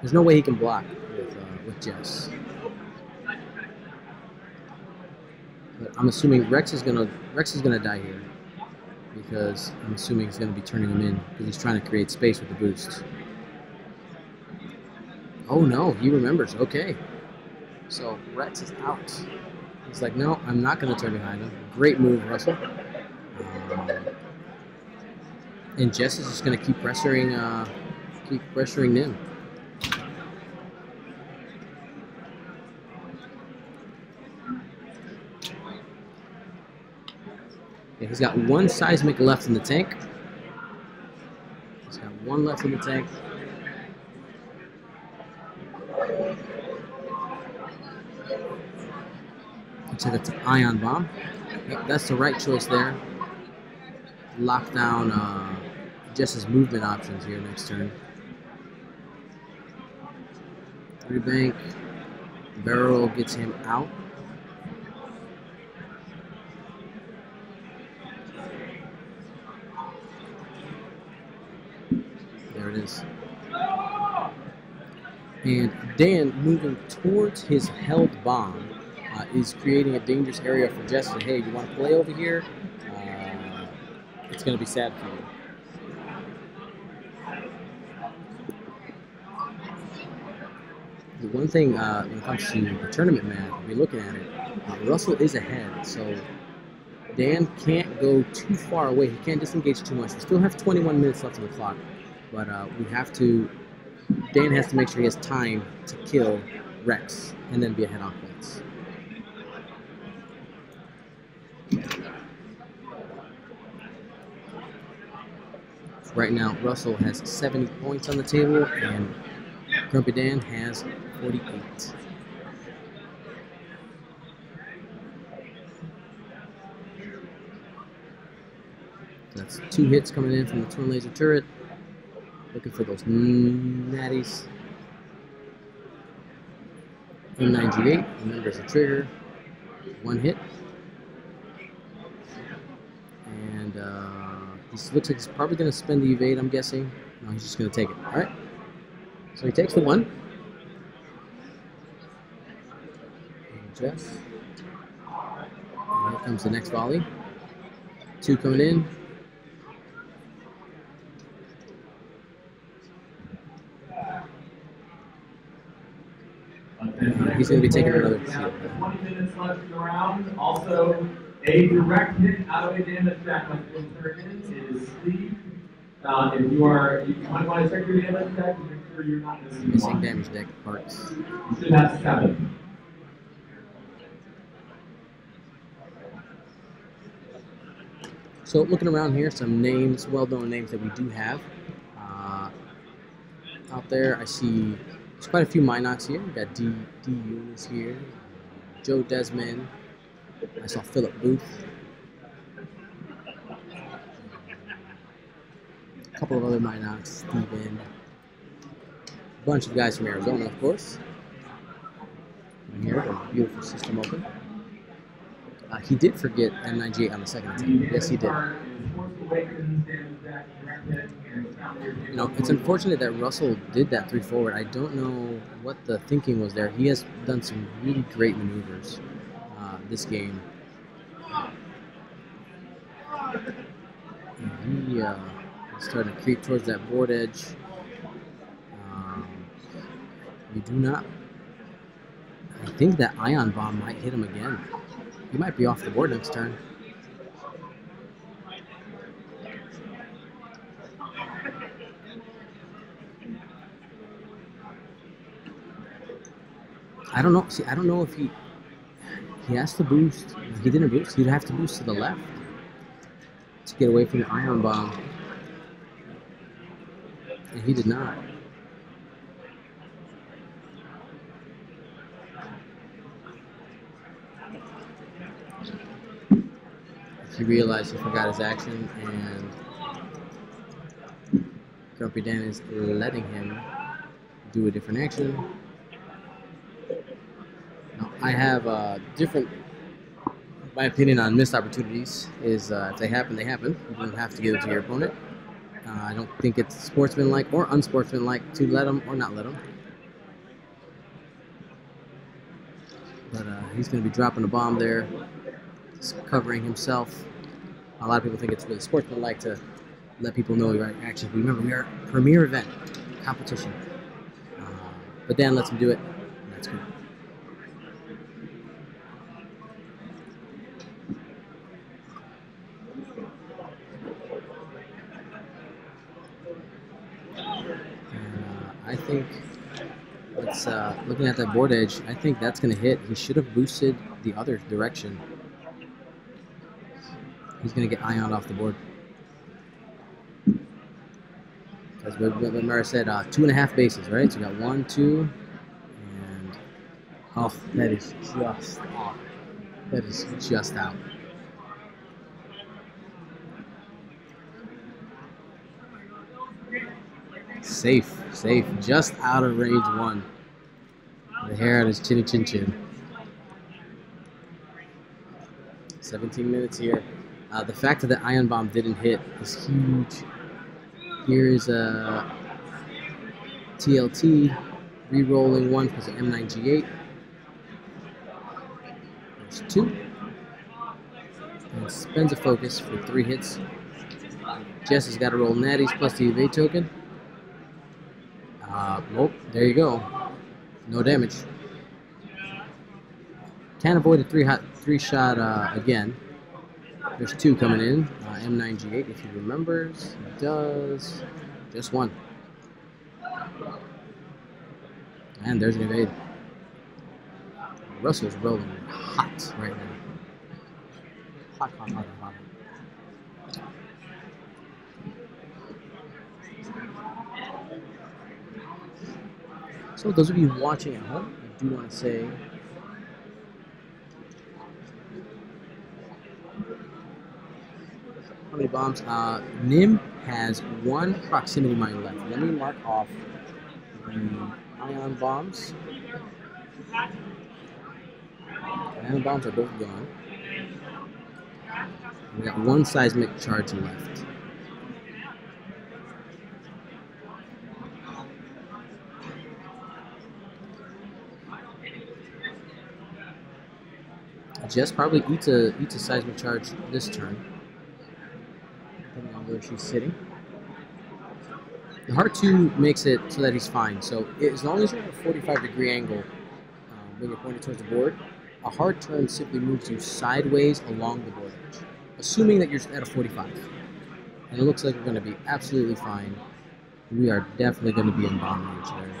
there's no way he can block with Jess. But I'm assuming Rex is gonna die here, because I'm assuming he's gonna be turning him in because he's trying to create space with the boost. Oh no, he remembers. Okay, so Rex is out. He's like, no, I'm not gonna turn behind him. Great move, Russel. And Jess is just gonna keep pressuring Nym. Yeah, he's got 1 seismic left in the tank. He's got 1 left in the tank. Looks like it's an ion bomb. Yep, that's the right choice there. Lock down Jess's movement options here next turn. 3 bank. Barrel gets him out. There it is. And Dan, moving towards his held bomb, is creating a dangerous area for Jess. Hey, you want to play over here? It's going to be sad for you. The one thing when it comes to the tournament map, we're looking at it, Russell is ahead, so Dan can't go too far away. He can't disengage too much. We still have 21 minutes left on the clock, but Dan has to make sure he has time to kill Rex and then be ahead on points. Right now, Russell has 70 points on the table, and Grumpy Dan has 48. That's 2 hits coming in from the twin laser turret. Looking for those natties. M9G8 remembers the trigger. 1 hit. And this looks like he's probably going to spend the evade, I'm guessing. No, he's just going to take it. All right. So he takes the 1. And Jess. And here comes the next volley. 2 coming in. He's going to be taking another shield. 20 minutes left in the round. Also, a direct hit out of a damage deck like this turn is Steve. If you want to check your damage deck, make sure you're not missing damage deck parts. You should have 7. So looking around here, some names, well-known names that we do have out there. I see there's quite a few Minox here. We got D. Eunice here, Joe Desmond. I saw Philip Booth. A couple of other Minox, Steven. A bunch of guys from Arizona, of course. And here, a beautiful system open. He did forget M9G8 on the second attempt. Yes, he did. You know, it's unfortunate that Russell did that 3 forward. I don't know what the thinking was there. He has done some really great maneuvers this game. And he started to creep towards that board edge. You do not. I think that ion bomb might hit him again. He might be off the board next turn. I don't know. See, I don't know if he has to boost. He didn't boost. He'd have to boost to the left to get away from the ion bomb, and he did not. He realized he forgot his action, and Grumpy Dan is letting him do a different action. Now, I have different. My opinion on missed opportunities is if they happen, they happen. You don't have to give it to your opponent. I don't think it's sportsmanlike or unsportsmanlike to let them or not let them. But he's going to be dropping a bomb there, just covering himself. A lot of people think it's really sportsmanlike to let people know your actions. Remember, we are a premier event competition. But Dan lets him do it, and that's good. I think it's looking at that board edge. I think that's going to hit. He should have boosted the other direction. He's going to get ioned off the board. As Mara said, 2.5 bases, right? So you got 1, 2, and oh, that is just off. That is just out. Safe, just out of range 1. The hair on his chinny chin chin. 17 minutes here. The fact that the ion bomb didn't hit is huge. Here is a TLT, re-rolling 1 because of M9G8. There's 2. And spends a focus for 3 hits. Jess has got to roll natties plus the evade token. Nope, there you go. No damage. Can't avoid a 3-shot again. There's 2 coming in. M9G8, if he remembers. He does. Just 1. And there's an evade. Russell's rolling hot right now. Hot. So those of you watching at home, I do want to say how many bombs? Nym has 1 proximity mine left. Let me mark off the ion bombs. Ion bombs are both gone. We got 1 seismic charge left. Jess probably eats a seismic charge this turn, depending on where she's sitting. The Heart 2 makes it so that he's fine. So as long as you're at a 45-degree angle when you're pointed towards the board, a hard turn simply moves you sideways along the board edge, assuming that you're at a 45. And it looks like we're going to be absolutely fine. We are definitely going to be in bomb range there.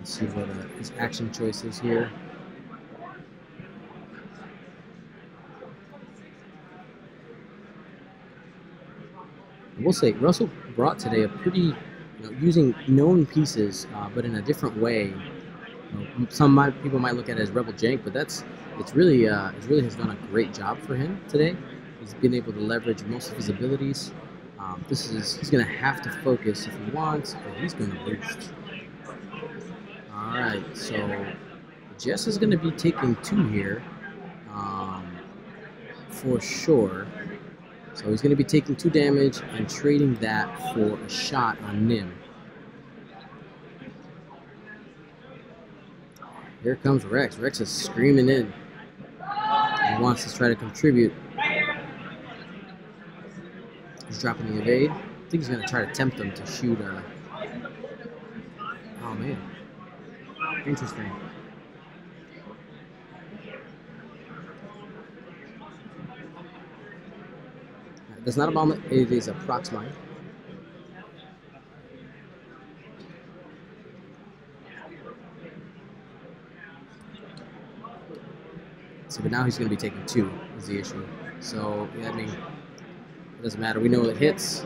See what his action choice is here. I will say, Russell brought today a pretty, using known pieces, but in a different way. Some people might look at it as rebel jank, but it really has done a great job for him today. He's been able to leverage most of his abilities. He's going to have to focus if he wants, but he's going to boost. Alright, so Jess is going to be taking 2 here, for sure. So he's going to be taking 2 damage and trading that for a shot on Nym. Here comes Rex. Rex is screaming in. He wants to try to contribute. He's dropping the evade. I think he's going to try to tempt him to shoot a... Oh, man. Interesting. That's not a bomblet, it is a prox mine. So, but now he's going to be taking 2 is the issue. So, yeah, I mean, it doesn't matter. We know it hits.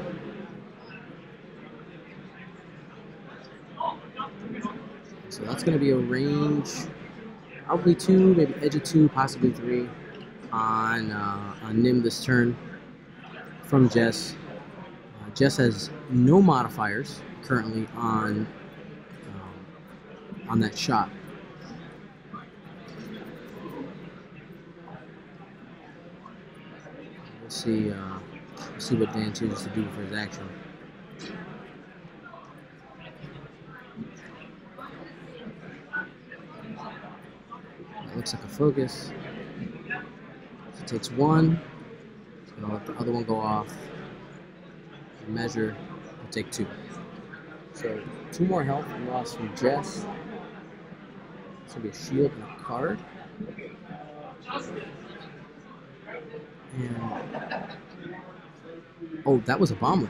So that's going to be a range, probably 2, maybe edge of 2, possibly 3 on Nym this turn from Jess. Jess has no modifiers currently on that shot. We'll see what Dan chooses to do for his action. That looks like a focus. He takes 1. He's going to let the other one go off. Measure. He'll take 2. So 2 more health lost from Jess. It's going to be a shield and a card. And oh, that was a bomblet.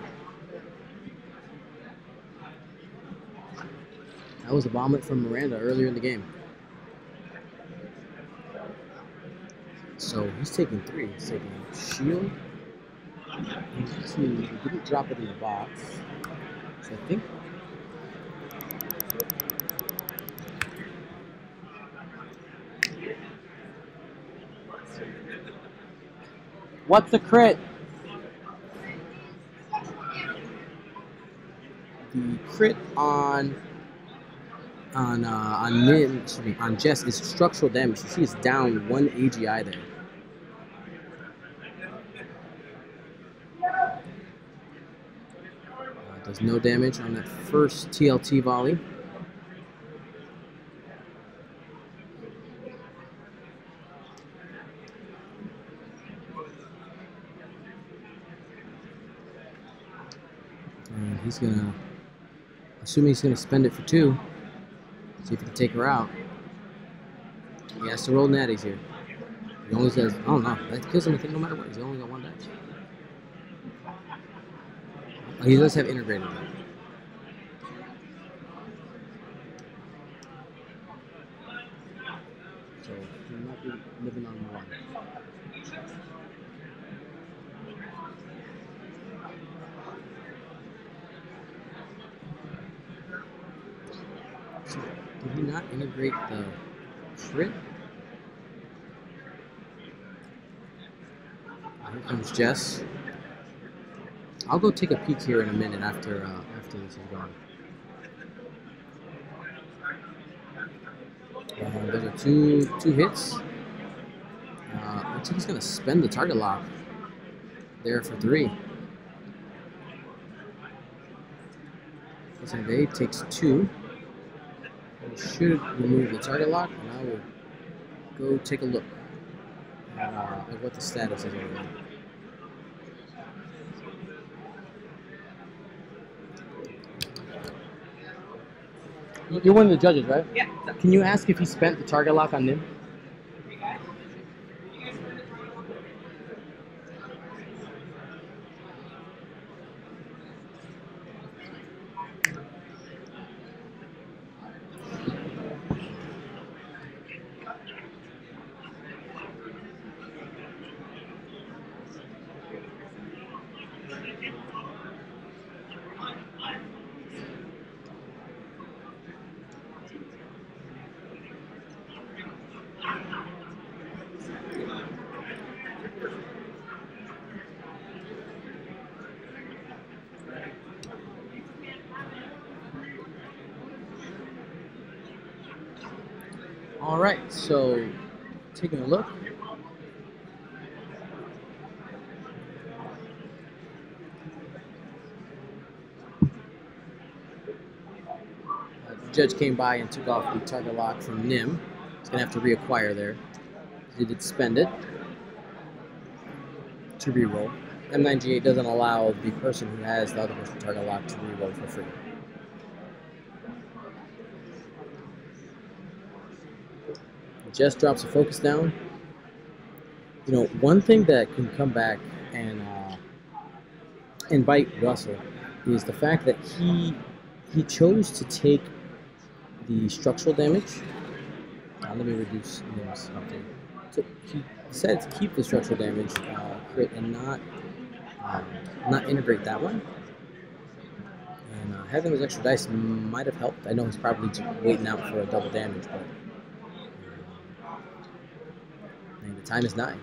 That was a bomblet from Miranda earlier in the game. So he's taking 3. He's taking shield and 2. He didn't drop it in the box. So I think what's the crit? The crit on Nym, excuse me, on Jess is structural damage. So she is down 1 AGI there. Does no damage on that first TLT volley. And he's gonna, assuming he's gonna spend it for 2, see if he can take her out. He has to roll natties here. He only says, oh no, that kills him, I think, no matter what. He's only got 1 dice. Oh, he does have integrated though. So he might be living on 1. So did he not integrate the crit? Here comes Jess. I'll go take a peek here in a minute after this is gone. Those are two hits. Looks like he's gonna spend the target lock there for 3. They takes 2. We should remove the target lock, and I will go take a look at what the status is over there. You're one of the judges, right? Yeah. Can you ask if he spent the target lock on Nym? All right, so taking a look. The judge came by and took off the target lock from Nym. He's going to have to reacquire there. He did spend it to reroll. M9G8 doesn't allow the person who has the other person's target lock to reroll for free. Just drops a focus down. You know, one thing that can come back and invite Russell is the fact that he chose to take the structural damage. Let me reduce Nym's something. So he decided to keep the structural damage crit and not integrate that one. And having those extra dice might have helped. I know he's probably waiting out for a double damage, but and the time is 9.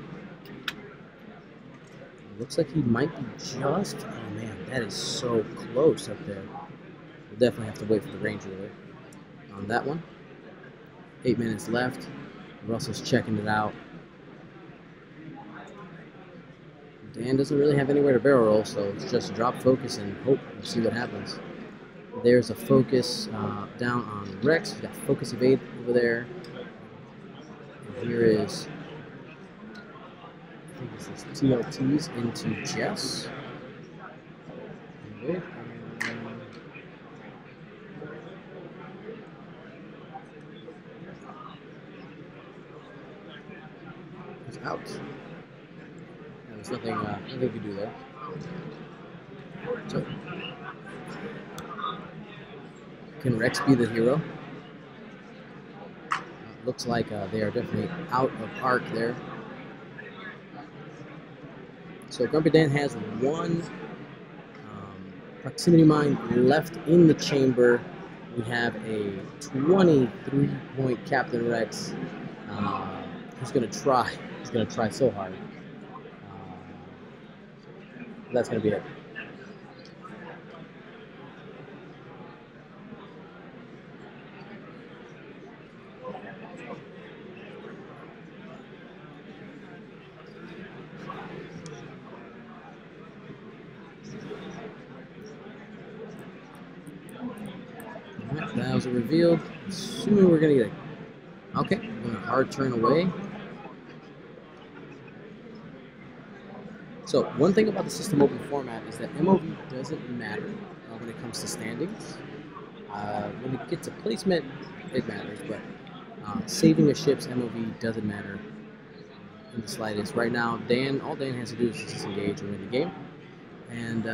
Looks like he might be just... Oh man, that is so close up there. We'll definitely have to wait for the range ruler on that one. 8 minutes left. Russell's checking it out. Dan doesn't really have anywhere to barrel roll, so it's just drop focus and hope and see what happens. There's a focus down on Rex. We've got focus evade over there. And here is... I think this is TLTs into Jess. Okay. He's out. There's nothing we can do there. So, can Rex be the hero? Looks like they are definitely out of arc there. So Grumpy Dan has 1 proximity mine left in the chamber. We have a 23-point Captain Rex who's going to try. He's going to try so hard. That's going to be it. Dials are revealed. Assuming we're going to get a... Okay, we're going to hard turn away. So, one thing about the system open format is that MOV doesn't matter when it comes to standings. When it gets to placement, it matters, but saving a ship's MOV doesn't matter in the slightest. Right now, all Dan has to do is just engage and win the game. And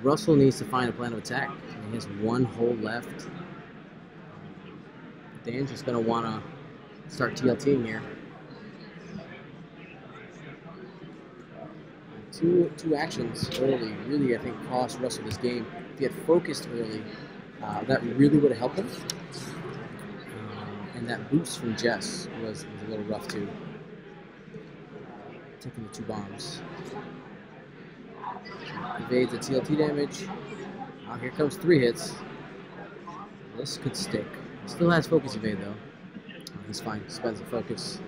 Russell needs to find a plan of attack. He has 1 hole left. Dan's just going to want to start TLTing here. Two actions early really, I think, cost Russell this game. If he had focused early, that really would have helped him. And that boost from Jess was a little rough too. Taking the 2 bombs. Evades the TLT damage. Here comes 3 hits. This could stick. Still has focus evade though. He's fine. Spends the focus.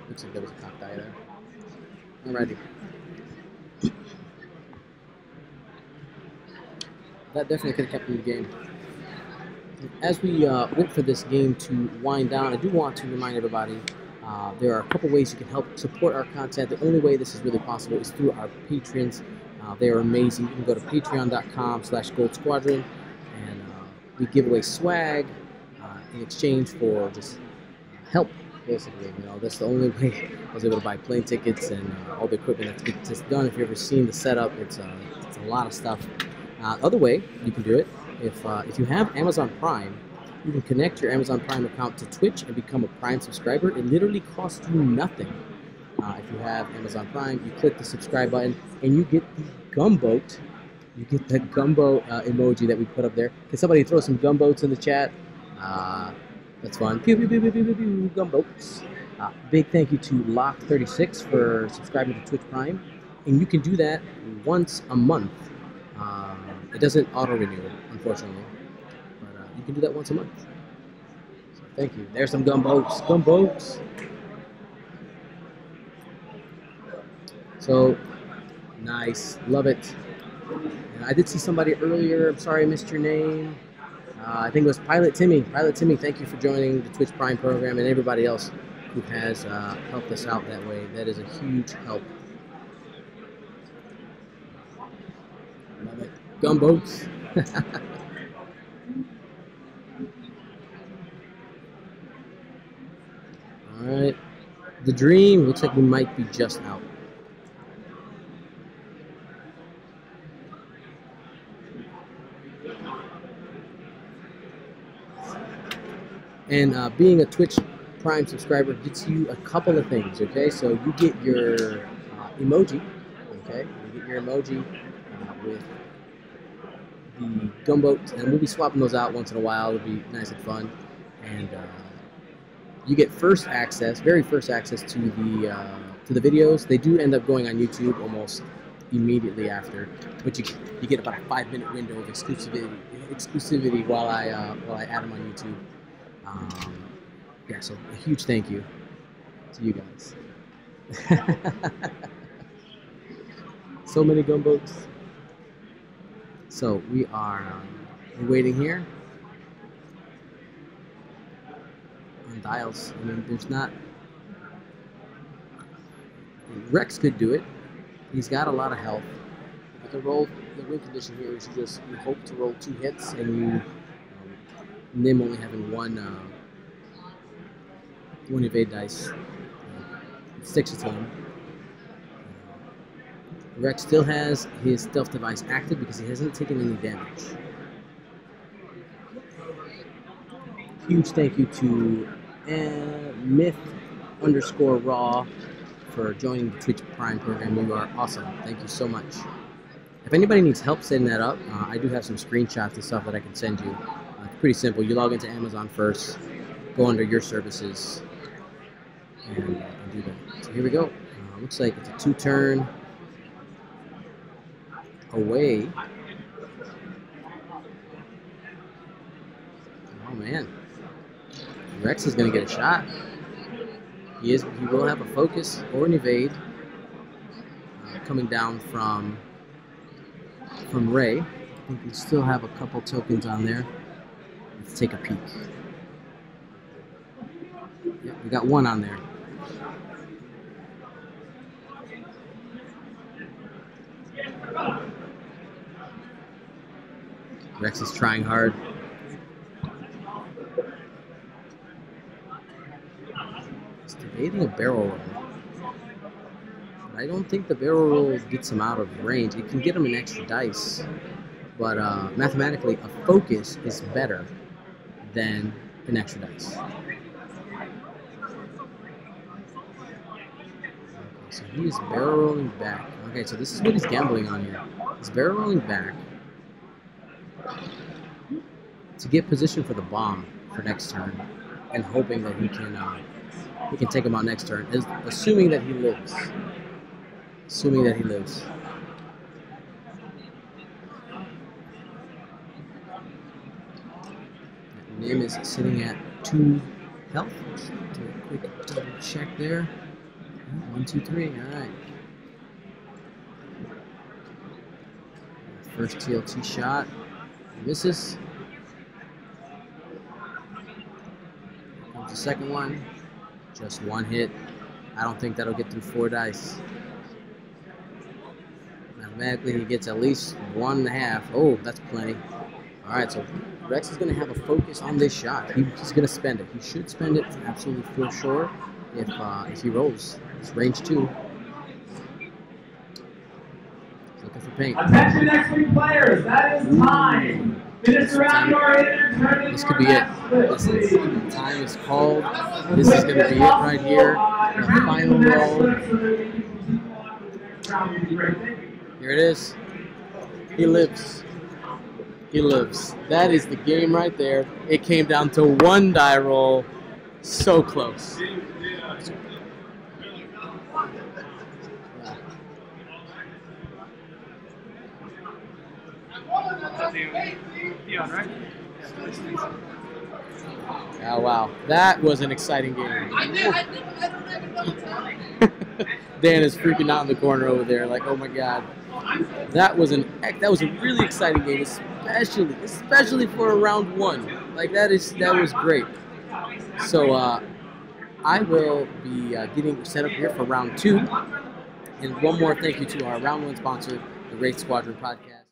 Looks like there was a cock die there. Alrighty. That definitely could have kept him in the game. As we wait for this game to wind down, I do want to remind everybody there are a couple ways you can help support our content. The only way this is really possible is through our patrons. They are amazing. You can go to patreon.com/Gold Squadron, and we give away swag in exchange for just help, basically. You know, that's the only way I was able to buy plane tickets and all the equipment that gets done. If you've ever seen the setup, it's a lot of stuff. Other way you can do it, if you have Amazon Prime, you can connect your Amazon Prime account to Twitch and become a Prime subscriber. It literally costs you nothing. If you have Amazon Prime, you click the subscribe button and you get the gumboat. You get the gumbo emoji that we put up there. Can somebody throw some gumboats in the chat? That's fun. Pew, pew, pew, pew, pew, pew, pew, gumboats. Big thank you to Lock36 for subscribing to Twitch Prime. And you can do that once a month. It doesn't auto-renew, unfortunately. But you can do that once a month. So thank you. There's some gumboats. Gumboats. So, nice. Love it. And I did see somebody earlier. I'm sorry I missed your name. I think it was Pilot Timmy. Pilot Timmy, thank you for joining the Twitch Prime program, and everybody else who has helped us out that way. That is a huge help. Love it. Gumboats. All right. The dream looks like we might be just out. And being a Twitch Prime subscriber gets you a couple of things, okay? So you get your emoji, okay? You get your emoji with the gunboat, and we'll be swapping those out once in a while. It'll be nice and fun. And you get first access, very first access to the videos. They do end up going on YouTube almost immediately after, but you get about a 5-minute window of exclusivity while I add them on YouTube. Yeah, so a huge thank you to you guys. So many gunboats. So we are waiting here on dials. I mean, there's not. Rex could do it. He's got a lot of health. But the win condition here is you hope to roll 2 hits, and you Nym only having one evade dice. It sticks to him. Rex still has his stealth device active because he hasn't taken any damage. Huge thank you to Myth_Raw for joining the Twitch Prime program. You are awesome. Thank you so much. If anybody needs help setting that up, I do have some screenshots and stuff that I can send you. It's pretty simple. You log into Amazon first, go under your services, and do that. So here we go. Looks like it's a 2-turn away. Oh man, Rex is going to get a shot. He will have a focus or an evade coming down from Ray. I think we still have a couple tokens on there. Let's take a peek. Yep, we got 1 on there. Rex is trying hard. He's debating a barrel roll. But I don't think the barrel roll gets him out of range. It can get him an extra dice. But mathematically, a focus is better than an extra dice. Okay, so he is barrel rolling back. Okay, so this is what he's gambling on here. He's barrel rolling back to get position for the bomb for next turn, and hoping that he can take him out next turn, assuming that he lives. Assuming that he lives. Nym is sitting at 2 health. Let's do a quick double check there. 1, 2, 3. All right. First TLT shot. Misses. Here comes the second one. Just 1 hit. I don't think that'll get through 4 dice. Mathematically, he gets at least 1.5. Oh, that's plenty. All right, so Rex is going to have a focus on this shot. He's going to spend it. He should spend it absolutely for sure if he rolls. It's range 2. Looking for paint. Attention next week players, that is time. Finish around your hitter, turn in. This could be it. Time is called. This is going to be it right here. The final roll. Here it is. He lives. He lives. That is the game right there. It came down to 1 die roll. So close. Oh, wow. That was an exciting game. Dan is freaking out in the corner over there like, oh my God. That was a really exciting game, especially for a round 1. Like that was great. So I will be getting set up here for round 2. And one more thank you to our round 1 sponsor, the Wraith Squadron Podcast.